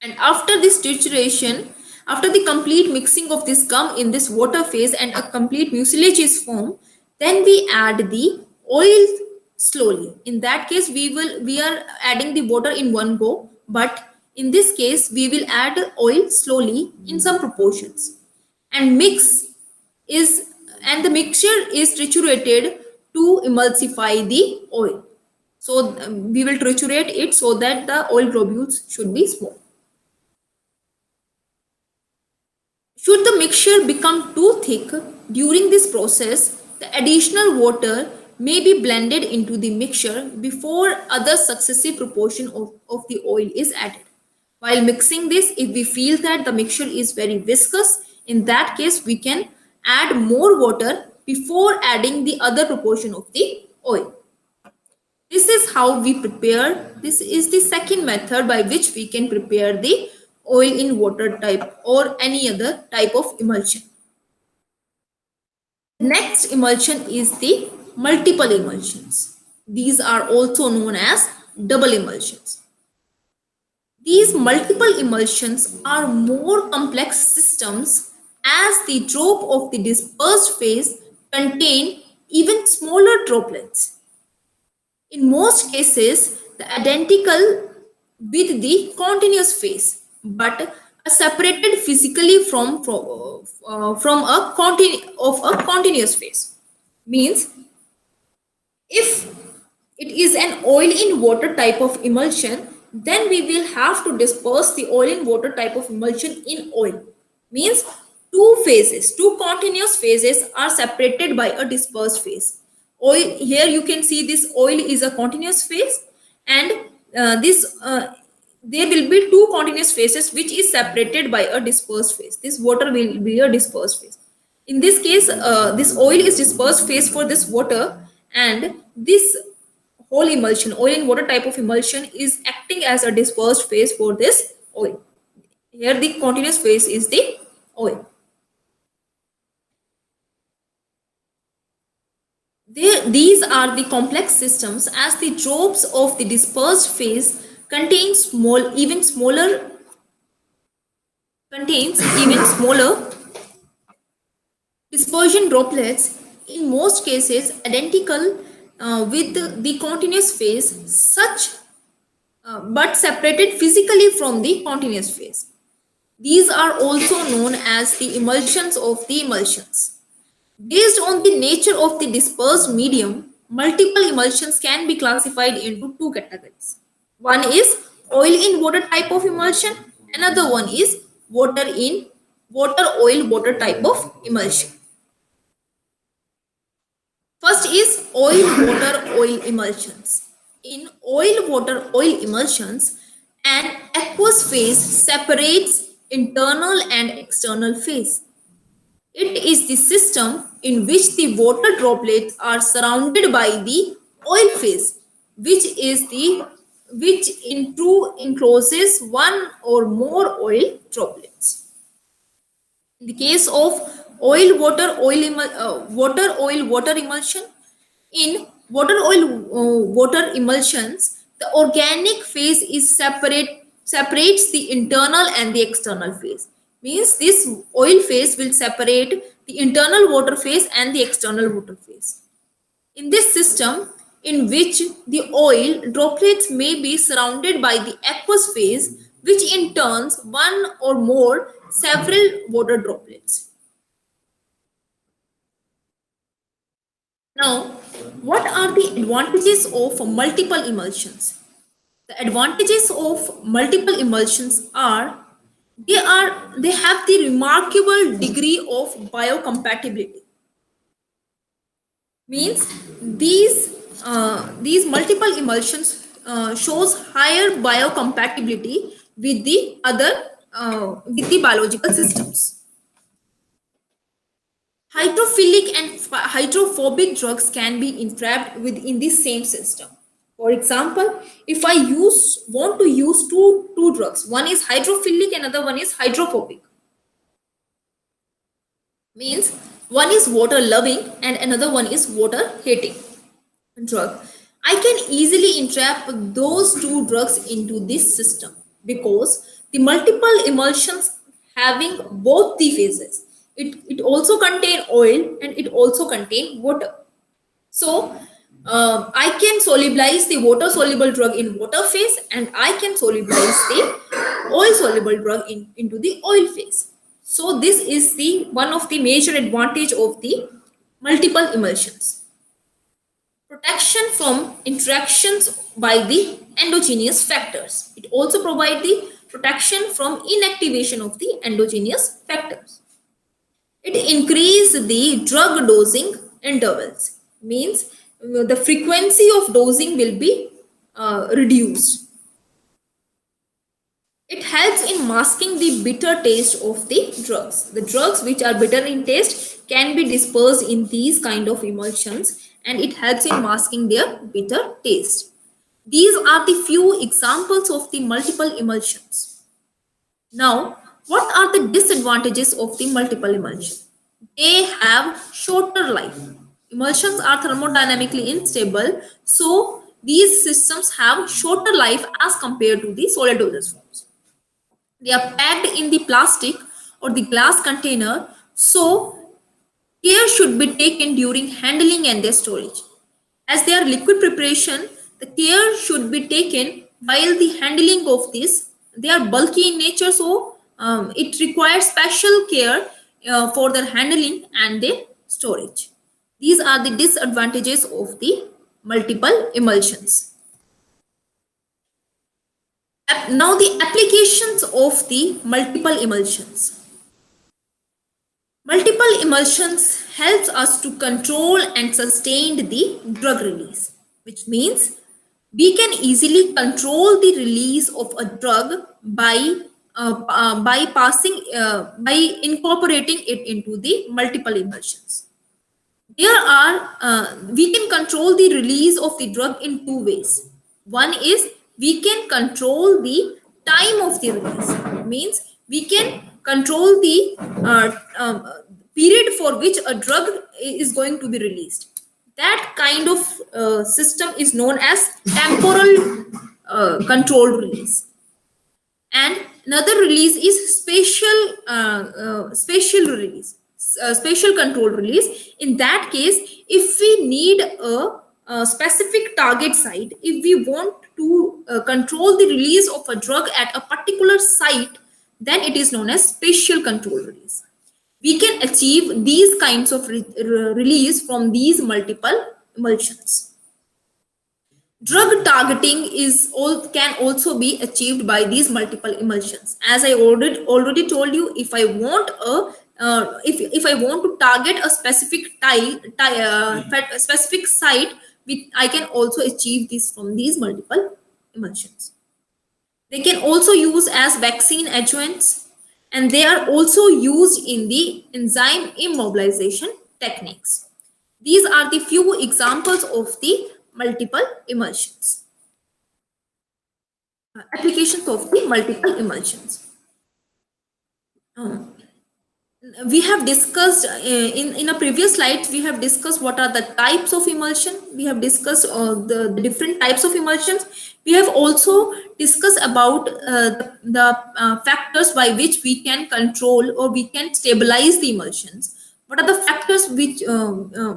And after this trituration, after the complete mixing of this gum in this water phase and a complete mucilage is formed, then we add the oil slowly. In that case, we are adding the water in one go, but in this case, we will add oil slowly in some proportions. And the mixture is triturated to emulsify the oil. So we will triturate it so that the oil globules should be small. Should the mixture become too thick during this process, the additional water may be blended into the mixture before other successive proportion of the oil is added. While mixing this, if we feel that the mixture is very viscous, in that case we can add more water before adding the other proportion of the oil. This is how we prepare. This is the second method by which we can prepare the oil in water type or any other type of emulsion. Next emulsion is the multiple emulsions. These are also known as double emulsions. These multiple emulsions are more complex systems as the drop of the dispersed phase contain even smaller droplets. In most cases, the identical with the continuous phase, but are separated physically from a continuous phase. Means if it is an oil in water type of emulsion, then we will have to disperse the oil in water type of emulsion in oil. Means two continuous phases are separated by a dispersed phase. Oil, here you can see this oil is a continuous phase, and this there will be two continuous phases which is separated by a dispersed phase. This water will be a dispersed phase. In this case, this oil is dispersed phase for this water, and this whole emulsion, oil and water type of emulsion, is acting as a dispersed phase for this oil. Here the continuous phase is the oil. These are the complex systems as the drops of the dispersed phase contains even smaller dispersion droplets, in most cases identical with the continuous phase, such but separated physically from the continuous phase. These are also known as the emulsions of the emulsions. Based on the nature of the dispersed medium, multiple emulsions can be classified into two categories. One is oil in water type of emulsion, another one is water in water oil water type of emulsion. First is oil water oil emulsions. In oil water oil emulsions, an aqueous phase separates internal and external phase. It is the system in which the water droplets are surrounded by the oil phase, which into encloses one or more oil droplets. In the case of water emulsion, in water emulsions, the organic phase is separates the internal and the external phase. Means this oil phase will separate the internal water phase and the external water phase. In this system, in which the oil droplets may be surrounded by the aqueous phase, which in turns one or more several water droplets. Now, what are the advantages of multiple emulsions? The advantages of multiple emulsions are they have the remarkable degree of biocompatibility. Means these multiple emulsions shows higher biocompatibility with the other with the biological systems. Hydrophilic and hydrophobic drugs can be entrapped within the same system. For example, if I want to use two drugs, one is hydrophilic, another one is hydrophobic. Means one is water loving and another one is water hating drug. I can easily entrap those two drugs into this system because the multiple emulsions having both the phases. It also contain oil and it also contain water. So I can solubilize the water soluble drug in water phase and I can solubilize the oil soluble drug into the oil phase. So this is the one of the major advantage of the multiple emulsions. Protection from interactions by the endogenous factors. It also provides the protection from inactivation of the endogenous factors. It increases the drug dosing intervals. Means the frequency of dosing will be reduced. It helps in masking the bitter taste of the drugs. The drugs which are bitter in taste can be dispersed in these kind of emulsions, and it helps in masking their bitter taste. These are the few examples of the multiple emulsions. Now, what are the disadvantages of the multiple emulsion? They have shorter life. Emulsions are thermodynamically unstable, so these systems have shorter life as compared to the solid dosage forms. They are packed in the plastic or the glass container, so care should be taken during handling and their storage. As they are liquid preparation, the care should be taken while the handling of this. They are bulky in nature, so it requires special care for their handling and their storage. These are the disadvantages of the multiple emulsions. Now the applications of the multiple emulsions. Multiple emulsions helps us to control and sustain the drug release, which means we can easily control the release of a drug by incorporating it into the multiple emulsions. We can control the release of the drug in two ways. One is we can control the time of the release. Means we can control the period for which a drug is going to be released. That kind of system is known as temporal controlled release. And another release is spatial control release. In that case, if we need a specific target site, if we want to control the release of a drug at a particular site, then it is known as spatial control release. We can achieve these kinds of release from these multiple emulsions. Drug targeting can also be achieved by these multiple emulsions. As I already told you, if I want if I want to target a specific specific site, I can also achieve this from these multiple emulsions. They can also use as vaccine adjuvants, and they are also used in the enzyme immobilization techniques. These are the few examples of the multiple emulsions. Applications of the multiple emulsions. We have discussed in a previous slide, we have discussed what are the types of emulsion. We have discussed the different types of emulsions. We have also discussed about the factors by which we can control or we can stabilize the emulsions. What are the factors which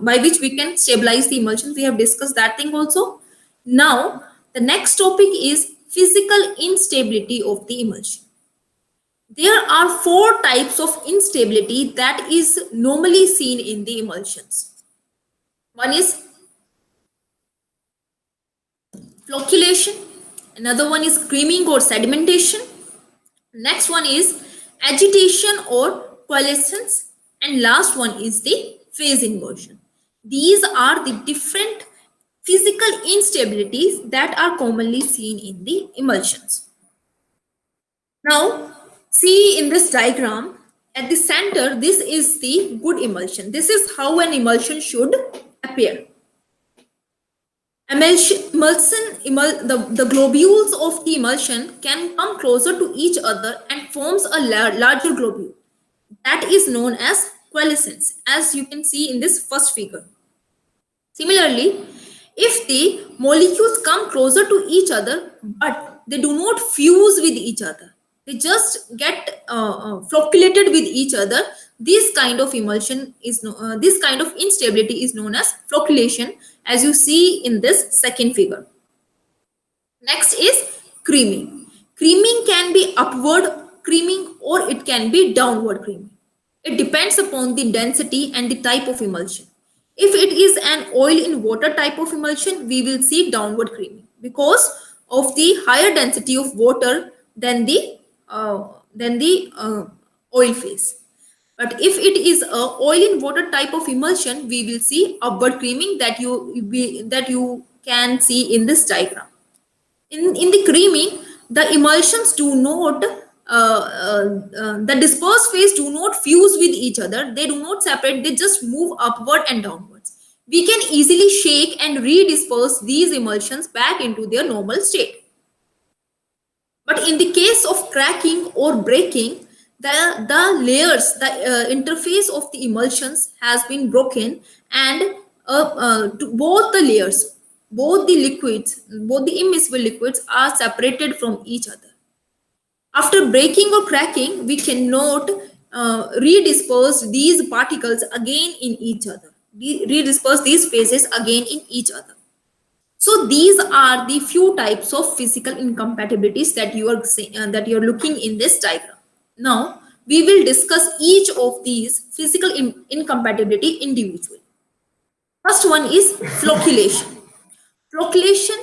by which we can stabilize the emulsions? We have discussed that thing also. Now the next topic is physical instability of the emulsion. There are four types of instability that is normally seen in the emulsions. One is flocculation, another one is creaming or sedimentation, next one is agitation or coalescence, and last one is the phase inversion. These are the different physical instabilities that are commonly seen in the emulsions. Now, see in this diagram, at the center, this is the good emulsion. This is how an emulsion should appear. The globules of the emulsion can come closer to each other and forms a larger globule. That is known as coalescence, as you can see in this first figure. Um, if the molecules come closer to each other, but they do not fuse with each other, they just get flocculated with each other, this kind of emulsion is this kind of instability is known as flocculation, as you see in this second figure. Next is creaming. Creaming can be upward creaming or it can be downward creaming. It depends upon the density and the type of emulsion. If it is an oil in water type of emulsion, we will see downward creaming because of the higher density of water than the oil phase. But if it is a oil in water type of emulsion, we will see upward creaming that you can see in this diagram. In the creaming, the emulsions do not the dispersed phase do not fuse with each other. They do not separate. They just move upward and downwards. We can easily shake and redisperse these emulsions back into their normal state. But in the case of cracking or breaking, the interface of the emulsions has been broken, and both the layers, both the liquids, both the immiscible liquids are separated from each other. After breaking or cracking, we cannot redisperse these particles again in each other, redisperse these phases again in each other. So these are the few types of physical incompatibilities that that you are looking in this diagram. Now we will discuss each of these physical incompatibility individually. First one is flocculation. Flocculation,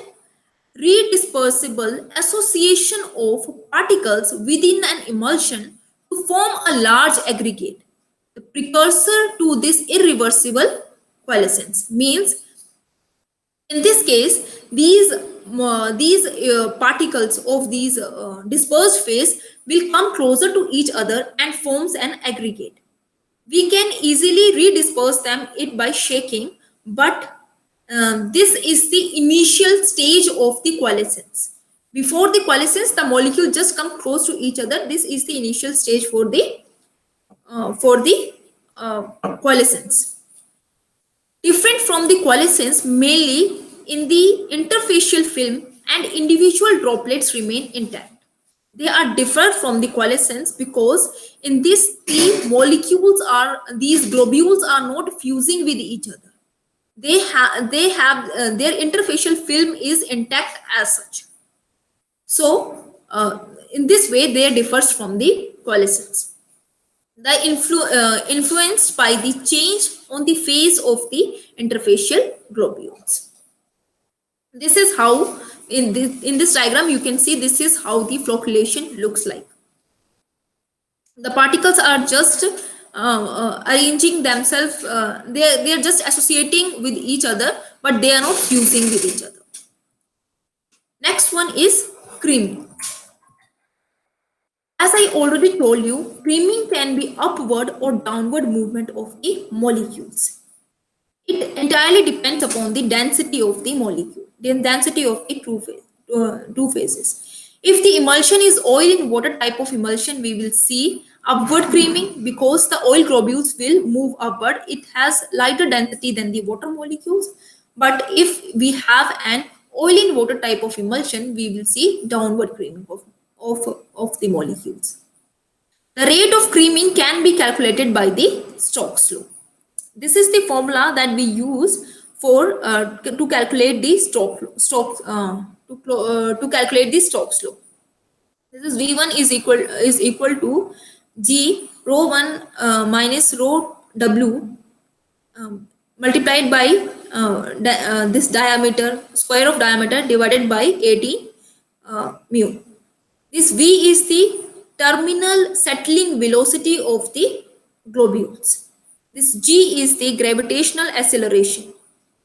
redispersible association of particles within an emulsion to form a large aggregate. The precursor to this irreversible coalescence means, in this case, these particles of these dispersed phase will come closer to each other and forms an aggregate. We can easily redisperse them it by shaking, but this is the initial stage of the coalescence. Before the coalescence, the molecule just come close to each other. This is the initial stage for the coalescence. Different from the coalescence, mainly in the interfacial film and individual droplets remain intact. They are different from the coalescence because in this these globules are not fusing with each other. They have their interfacial film is intact as such. So in this way they differs from the coalescence. The influenced by the change on the phase of the interfacial globules. This is how in this diagram you can see this is how the flocculation looks like. The particles are just arranging themselves, they are just associating with each other, but they are not fusing with each other. Next one is creaming. As I already told you, creaming can be upward or downward movement of the molecules. It entirely depends upon the density of the molecule, the density of the two phases. If the emulsion is oil in water type of emulsion, we will see upward creaming because the oil globules will move upward. It has lighter density than the water molecules. But if we have an oil in water type of emulsion, we will see downward creaming of the molecules. The rate of creaming can be calculated by the Stokes law. This is the formula that we use for to calculate the to calculate the Stokes law. This is V1 is equal to G rho 1 minus rho W multiplied by this diameter, square of diameter divided by 80 mu. This V is the terminal settling velocity of the globules. This G is the gravitational acceleration.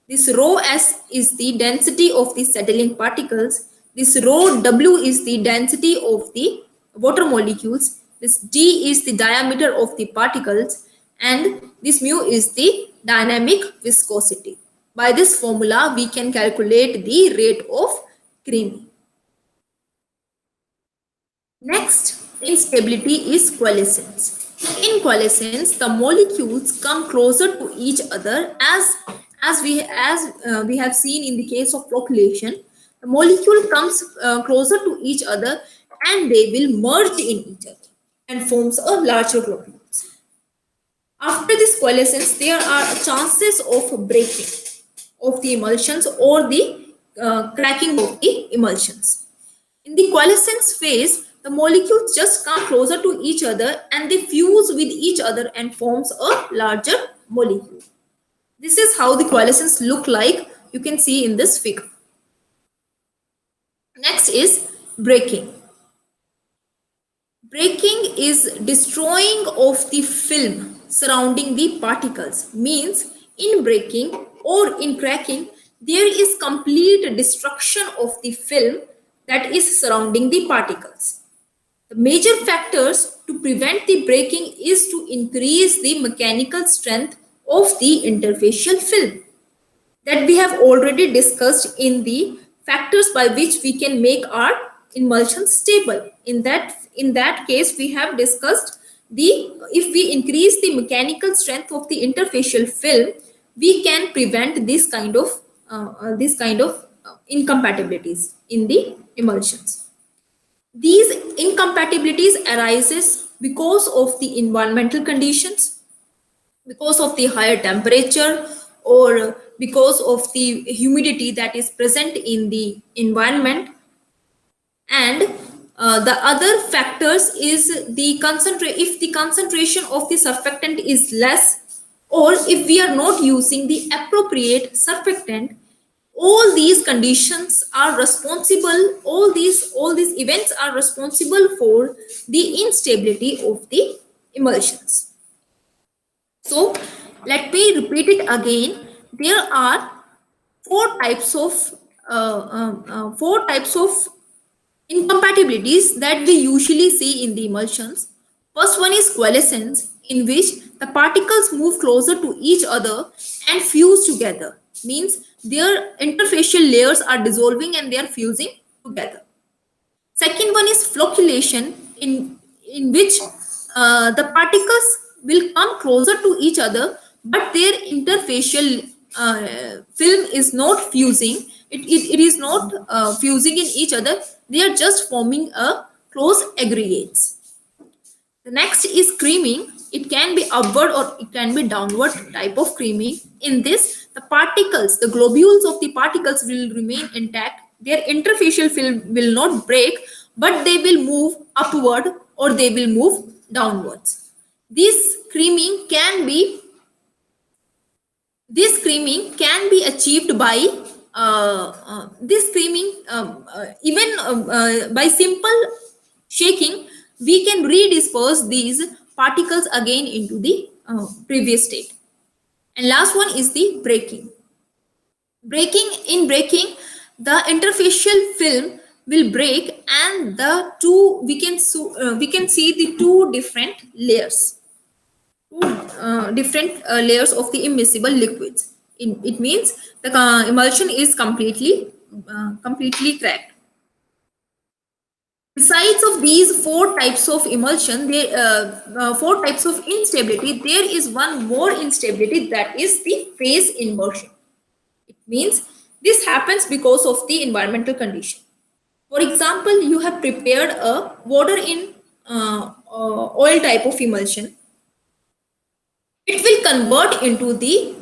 This rho S is the density of the settling particles. This rho W is the density of the water molecules. This D is the diameter of the particles, and this mu is the dynamic viscosity. By this formula, we can calculate the rate of creaming. Next instability is coalescence. In coalescence, the molecules come closer to each other as we have seen in the case of flocculation. The molecule comes closer to each other and they will merge in each other and forms a larger globules. After this coalescence, there are chances of breaking of the emulsions or the cracking of the emulsions. In the coalescence phase, the molecules just come closer to each other and they fuse with each other and forms a larger molecule. This is how the coalescence look like. You can see in this figure. Next is breaking. Breaking is destroying of the film surrounding the particles. Means in breaking or in cracking, there is complete destruction of the film that is surrounding the particles. The major factors to prevent the breaking is to increase the mechanical strength of the interfacial film. that we have already discussed in the factors by which we can make our emulsion stable. In that case, we have discussed the if we increase the mechanical strength of the interfacial film, we can prevent this kind of incompatibilities in the emulsions. These incompatibilities arises because of the environmental conditions, because of the higher temperature, or because of the humidity that is present in the environment. And the other factors is the concentrate if the concentration of the surfactant is less, or if we are not using the appropriate surfactant. All these conditions are responsible, all these events are responsible for the instability of the emulsions. So let me repeat it again. There are four types of incompatibilities that we usually see in the emulsions. First one is coalescence, in which the particles move closer to each other and fuse together. Means their interfacial layers are dissolving and they are fusing together. Second one is flocculation, in which the particles will come closer to each other, but their interfacial film is not fusing. It is not fusing in each other. They are just forming a close aggregates. The next is creaming. It can be upward or it can be downward type of creaming. In this, the particles, the globules of the particles will remain intact. Their interfacial film will not break, but they will move upward or they will move downwards. This creaming can be this creaming can be achieved by this creaming even by simple shaking. We can redisperse these particles again into the previous state. And last one is the breaking. Breaking, the interfacial film will break, and the two we can see the two different layers, different layers of the immiscible liquids. It means the emulsion is completely cracked. Besides of these four types of emulsion, four types of instability, there is one more instability, that is the phase inversion. It means this happens because of the environmental condition. For example, you have prepared a water in oil type of emulsion. It will convert into the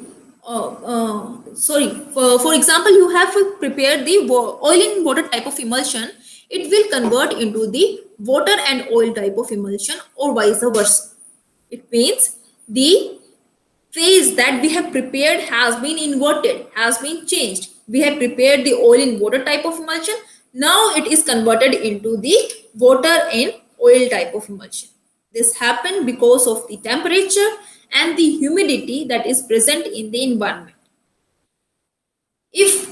for example, you have prepared the oil in water type of emulsion. It will convert into the water and oil type of emulsion, or vice versa. It means the phase that we have prepared has been inverted, has been changed. We have prepared the oil in water type of emulsion. Now it is converted into the water in oil type of emulsion. This happened because of the temperature and the humidity that is present in the environment. If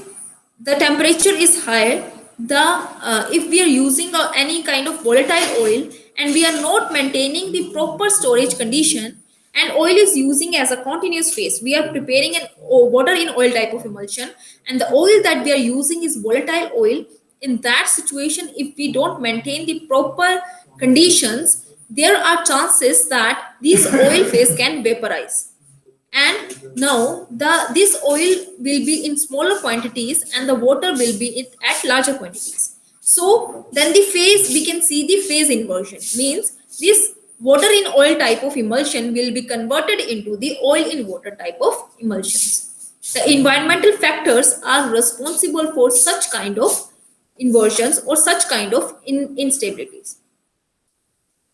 the temperature is higher, if we are using any kind of volatile oil and we are not maintaining the proper storage condition, and oil is using as a continuous phase, we are preparing an water in oil type of emulsion, and the oil that we are using is volatile oil. In that situation, if we don't maintain the proper conditions, there are chances that this oil phase can vaporize, and now this oil will be in smaller quantities and the water will be at larger quantities. So then the phase, we can see the phase inversion, means this water in oil type of emulsion will be converted into the oil in water type of emulsions. The environmental factors are responsible for such kind of inversions or such kind of instabilities.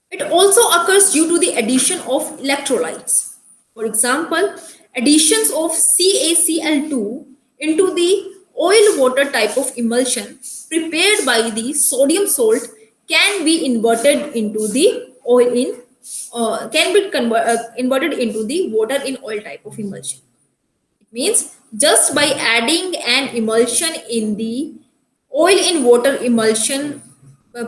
It also occurs due to the addition of electrolytes. For example, additions of CaCl2 into the oil water type of emulsion prepared by the sodium salt can be inverted into the oil in inverted into the water in oil type of emulsion. It means just by adding an emulsion in the oil in water emulsion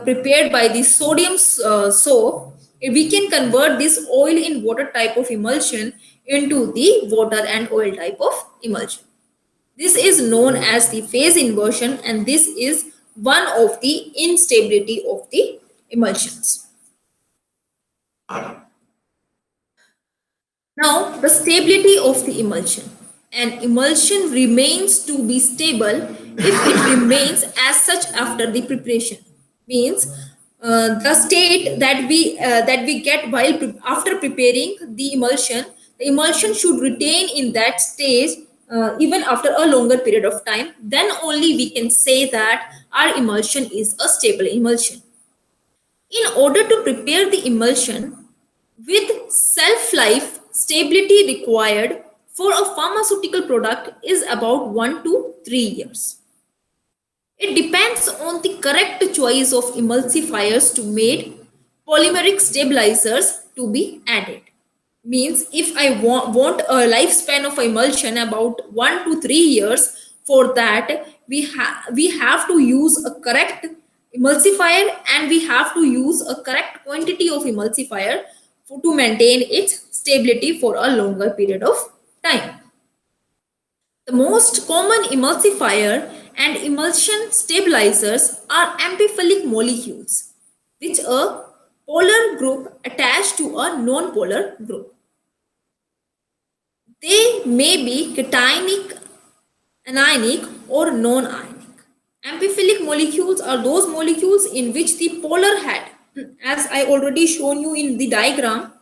prepared by the sodium soap, we can convert this oil in water type of emulsion into the water and oil type of emulsion. This is known as the phase inversion, and this is one of the instability of the emulsions. Now, the stability of the emulsion. An emulsion remains to be stable if it remains as such after the preparation. Means the state that we get while after preparing the emulsion should retain in that stage even after a longer period of time. Then only we can say that our emulsion is a stable emulsion. In order to prepare the emulsion with self-life, stability required for a pharmaceutical product is about 1 to 3 years. It depends on the correct choice of emulsifiers to made polymeric stabilizers to be added. Means if I want a lifespan of emulsion about 1 to 3 years, for that we have to use a correct emulsifier, and we have to use a correct quantity of emulsifier to maintain its stability for a longer period of time. The most common emulsifier and emulsion stabilizers are amphiphilic molecules, which a polar group attached to a non-polar group. They may be cationic, anionic, or non-ionic. Amphiphilic molecules are those molecules in which the polar head, as I already shown you in the diagram,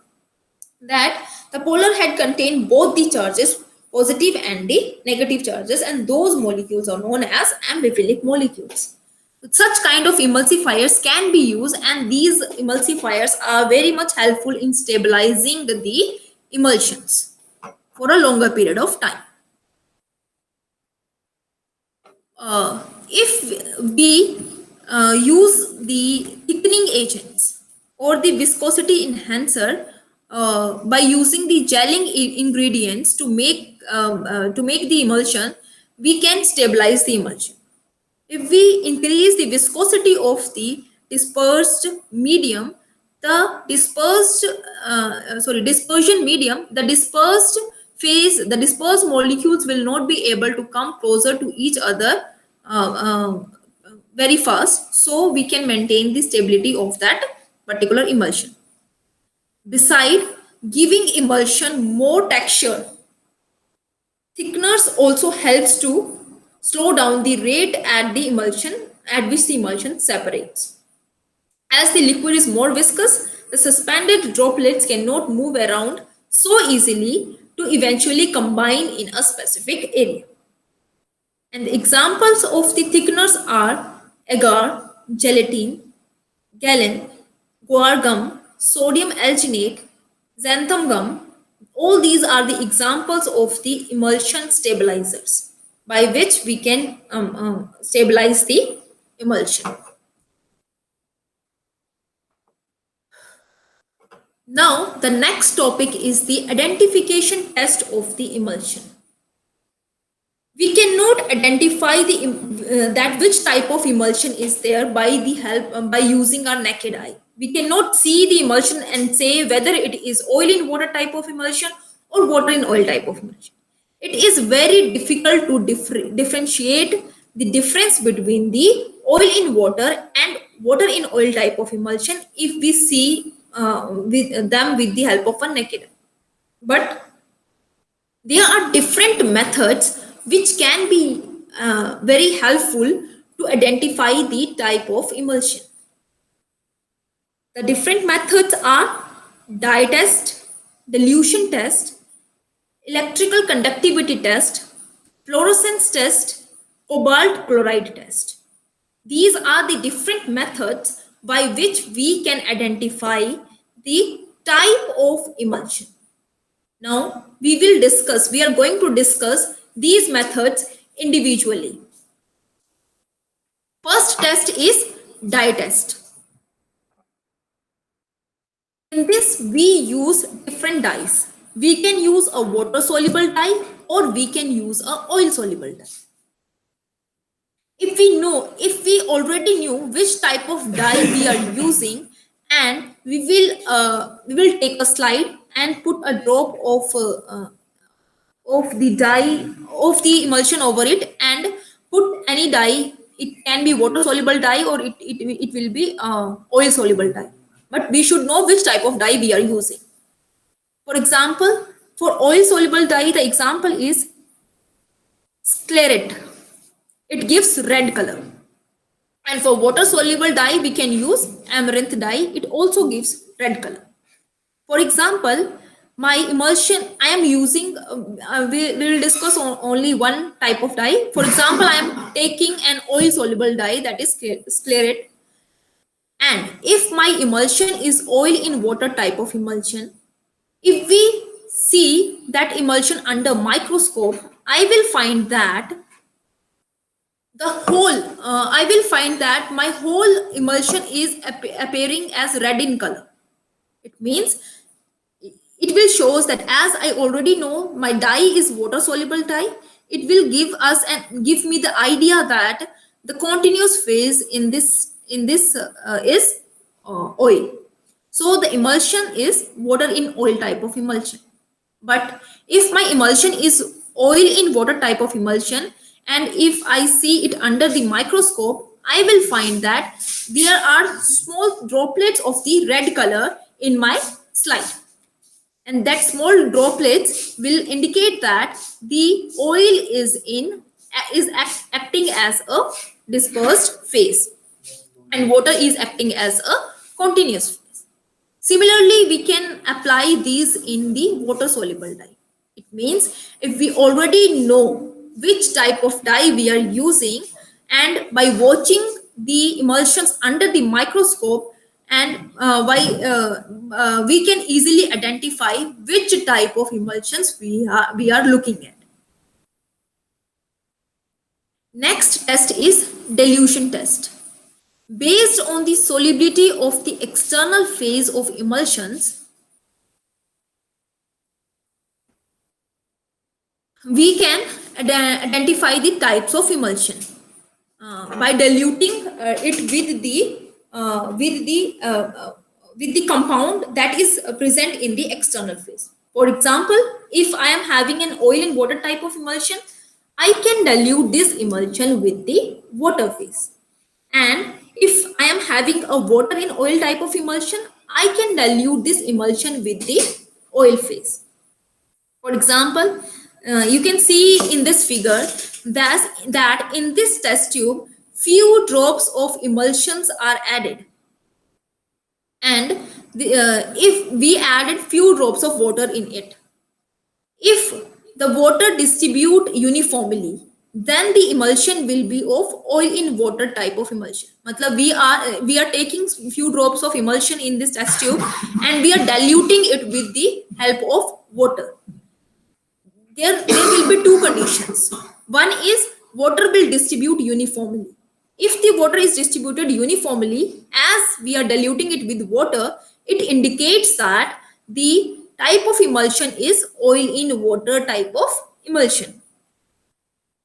that the polar head contain both the charges, positive and the negative charges, and those molecules are known as amphiphilic molecules. Such kind of emulsifiers can be used, and these emulsifiers are very much helpful in stabilizing the emulsions for a longer period of time. If we use the thickening agents or the viscosity enhancer by using the gelling ingredients to make the emulsion, we can stabilize the emulsion. If we increase the viscosity of the dispersed medium, the dispersion medium, the dispersed molecules will not be able to come closer to each other uh, uh, very fast. So we can maintain the stability of that particular emulsion. Beside giving emulsion more texture, thickeners also helps to slow down the rate at which the emulsion separates. As the liquid is more viscous, the suspended droplets cannot move around so easily to eventually combine in a specific area. And the examples of the thickeners are agar, gelatin, gallon, guar gum, sodium alginate, xanthan gum. All these are the examples of the emulsion stabilizers by which we can stabilize the emulsion. Now, the next topic is the identification test of the emulsion. We cannot identify that which type of emulsion is there by the help by using our naked eye. We cannot see the emulsion and say whether it is oil in water type of emulsion or water in oil type of emulsion. It is very difficult to differentiate the difference between the oil in water and water in oil type of emulsion if we see with them with the help of a naked eye. But there are different methods which can be very helpful to identify the type of emulsion. The different methods are dye test, dilution test, electrical conductivity test, fluorescence test, cobalt chloride test. These are the different methods by which we can identify the type of emulsion. Now we are going to discuss these methods individually. First test is dye test. In this we use different dyes. We can use a water soluble dye or we can use a oil soluble dye. If we already knew which type of dye we are using, and we will take a slide and put a drop of of the dye, of the emulsion over it, and put any dye. It can be water soluble dye, or it will be oil soluble dye, but we should know which type of dye we are using. For example, for oil soluble dye, the example is sclerate. It gives red color. And for water soluble dye, we can use amaranth dye. It also gives red color. For example, my emulsion, I am using, we will discuss only one type of dye. For example, I am taking an oil soluble dye, that is sclerate. And if my emulsion is oil in water type of emulsion, if we see that emulsion under microscope, I will find that I will find that my whole emulsion is appearing as red in color. It means it will shows that, as I already know my dye is water soluble dye, it will give us and give me the idea that the continuous phase in this is oil. So the emulsion is water in oil type of emulsion. But if my emulsion is oil in water type of emulsion, and if I see it under the microscope, I will find that there are small droplets of the red color in my slide. And that small droplets will indicate that the oil is acting as a dispersed phase, and water is acting as a continuous phase. Similarly, we can apply these in the water soluble dye. It means if we already know which type of dye we are using, and by watching the emulsions under the microscope, and we can easily identify which type of emulsions we are looking at. Next test is dilution test. Based on the solubility of the external phase of emulsions, we can identify the types of emulsion by diluting it with the compound that is present in the external phase. For example, if I am having an oil and water type of emulsion, I can dilute this emulsion with the water phase. And if I am having a water in oil type of emulsion, I can dilute this emulsion with the oil phase. For example, you can see in this figure that in this test tube, few drops of emulsions are added. And if we added few drops of water in it, if the water distribute uniformly, then the emulsion will be of oil in water type of emulsion. Matlab we are taking few drops of emulsion in this test tube, and we are diluting it with the help of water. There will be two conditions. One is water will distribute uniformly. If the water is distributed uniformly, as we are diluting it with water, it indicates that the type of emulsion is oil in water type of emulsion.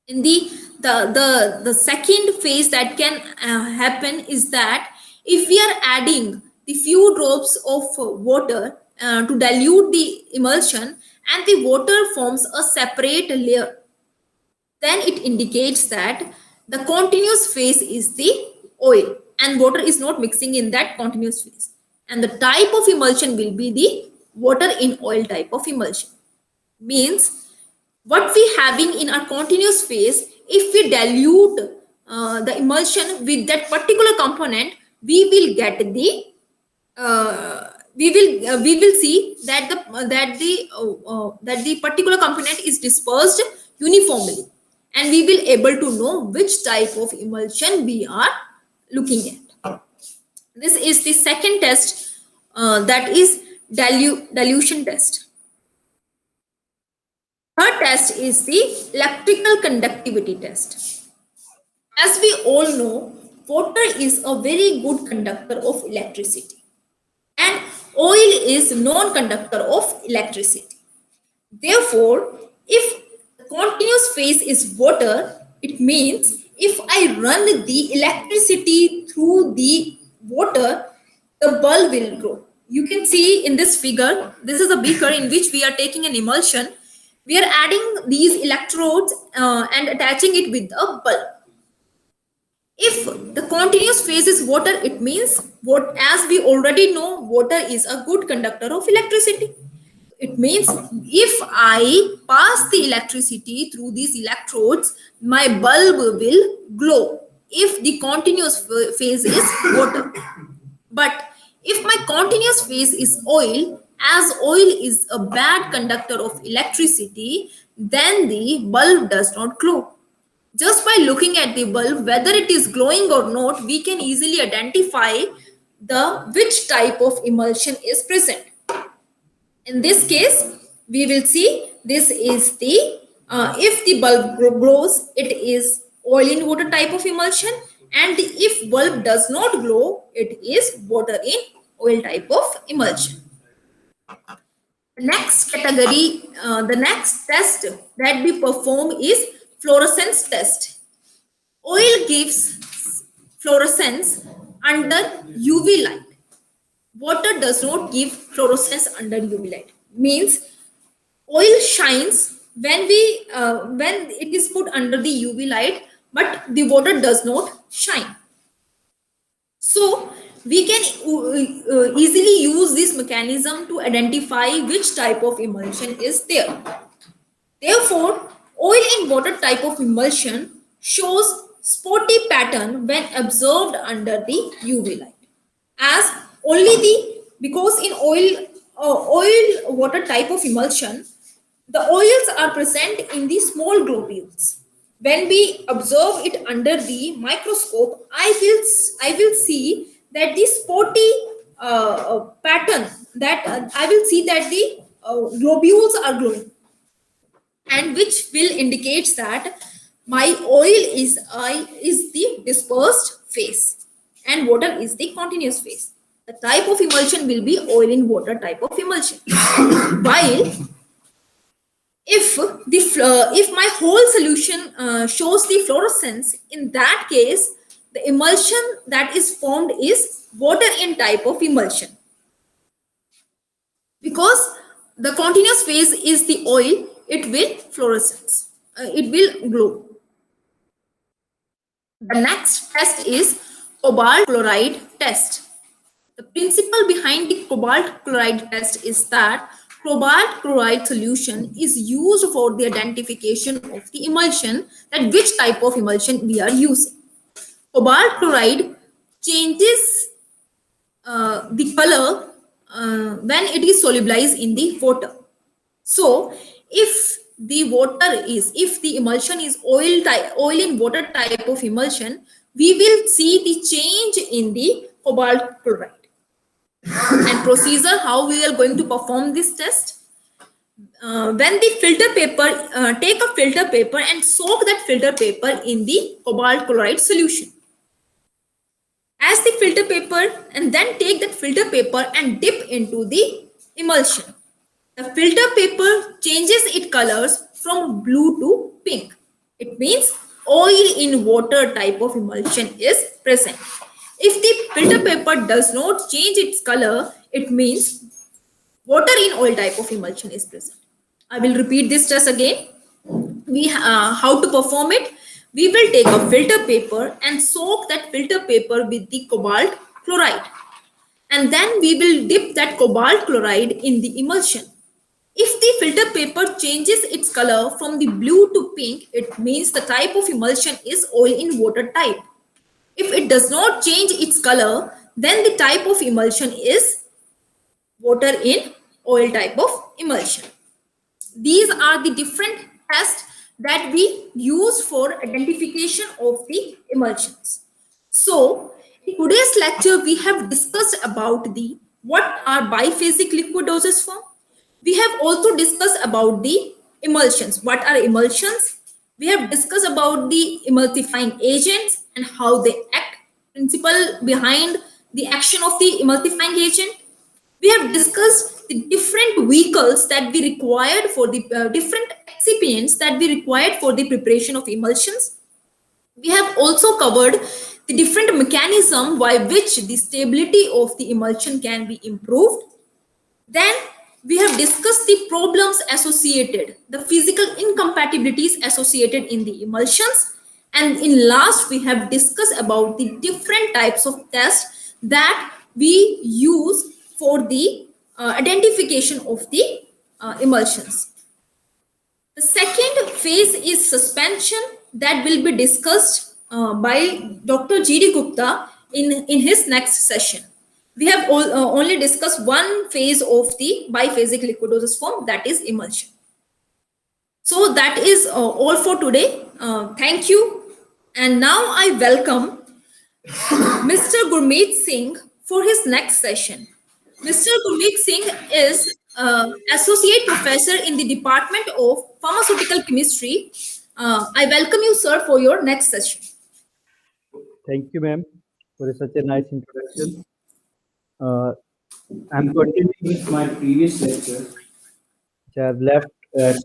In the second phase that can happen is that if we are adding the few drops of water to dilute the emulsion, and the water forms a separate layer, then it indicates that the continuous phase is the oil, and water is not mixing in that continuous phase, and the type of emulsion will be the water in oil type of emulsion. Means what we having in our continuous phase, if we dilute the emulsion with that particular component, we will get the we will see that the particular component is dispersed uniformly, and we will able to know which type of emulsion we are looking at. This is the second test, that is dilution test. Third test is the electrical conductivity test. As we all know, water is a very good conductor of electricity, and oil is non-conductor of electricity. Therefore, if the continuous phase is water, it means if I run the electricity through the water, the bulb will grow. You can see in this figure, this is a beaker in which we are taking an emulsion, We are adding these electrodes and attaching it with a bulb. If the continuous phase is water, it means what, as we already know, water is a good conductor of electricity. It means if I pass the electricity through these electrodes, my bulb will glow if the continuous phase is water. But if my continuous phase is oil, as oil is a bad conductor of electricity, then the bulb does not glow. Just by looking at the bulb, whether it is glowing or not, we can easily identify the which type of emulsion is present. In this case, we will see this is the if the bulb glows, it is oil in water type of emulsion, and if bulb does not glow, it is water in oil type of emulsion. The next category, the next test that we perform is fluorescence test. Oil gives fluorescence under UV light. Water does not give fluorescence under UV light. Means oil shines when it is put under the UV light, but the water does not shine. So we can easily use this mechanism to identify which type of emulsion is there. Therefore, oil in water type of emulsion shows spotty pattern when observed under the UV light. As only the because in oil water type of emulsion, the oils are present in the small globules. When we observe it under the microscope, I will see that the spotty pattern, that I will see that the globules are glowing, and which will indicates that my oil is the dispersed phase and water is the continuous phase. The type of emulsion will be oil in water type of emulsion. While if my whole solution shows the fluorescence, in that case the emulsion that is formed is water in type of emulsion, because the continuous phase is the oil, it will fluorescence, it will glow. The next test is cobalt chloride test. The principle behind the cobalt chloride test is that cobalt chloride solution is used for the identification of the emulsion, that which type of emulsion we are using. Cobalt chloride changes the color when it is solubilized in the water. So if the emulsion is oil in water type of emulsion, we will see the change in the cobalt chloride. And procedure how we are going to perform this test. When the filter paper, take a filter paper and soak that filter paper in the cobalt chloride solution. As the filter paper, and then take that filter paper and dip into the emulsion. The filter paper changes its colors from blue to pink. It means oil in water type of emulsion is present. If the filter paper does not change its color, it means water in oil type of emulsion is present. I will repeat this test again. How to perform it? We will take a filter paper and soak that filter paper with the cobalt chloride, and then we will dip that cobalt chloride in the emulsion. If the filter paper changes its color from the blue to pink, it means the type of emulsion is oil in water type. If it does not change its color, then the type of emulsion is water in oil type of emulsion. These are the different tests that we use for identification of the emulsions. So, in today's lecture, we have discussed about the what are biphasic liquid dosage form. We have also discussed about the emulsions. What are emulsions? We have discussed about the emulsifying agents and how they act, principle behind the action of the emulsifying agent. We have discussed the different vehicles that we required for the different excipients that we required for the preparation of emulsions. We have also covered the different mechanism by which the stability of the emulsion can be improved. Then we have discussed the problems associated, the physical incompatibilities associated in the emulsions. And in last, we have discussed about the different types of tests that we use for the identification of the emulsions. The second phase is suspension that will be discussed by Dr. G.D. Gupta in his next session. We have only discussed one phase of the biphasic liquidose form, that is emulsion. So that is all for today. Thank you. And now I welcome Mr. Gurmeet Singh for his next session. Mr. Gurmeet Singh is Associate Professor in the Department of Pharmaceutical Chemistry. I welcome you, sir, for your next session. Thank you, ma'am, for such a nice introduction. I'm continuing with my previous lecture, which I have left at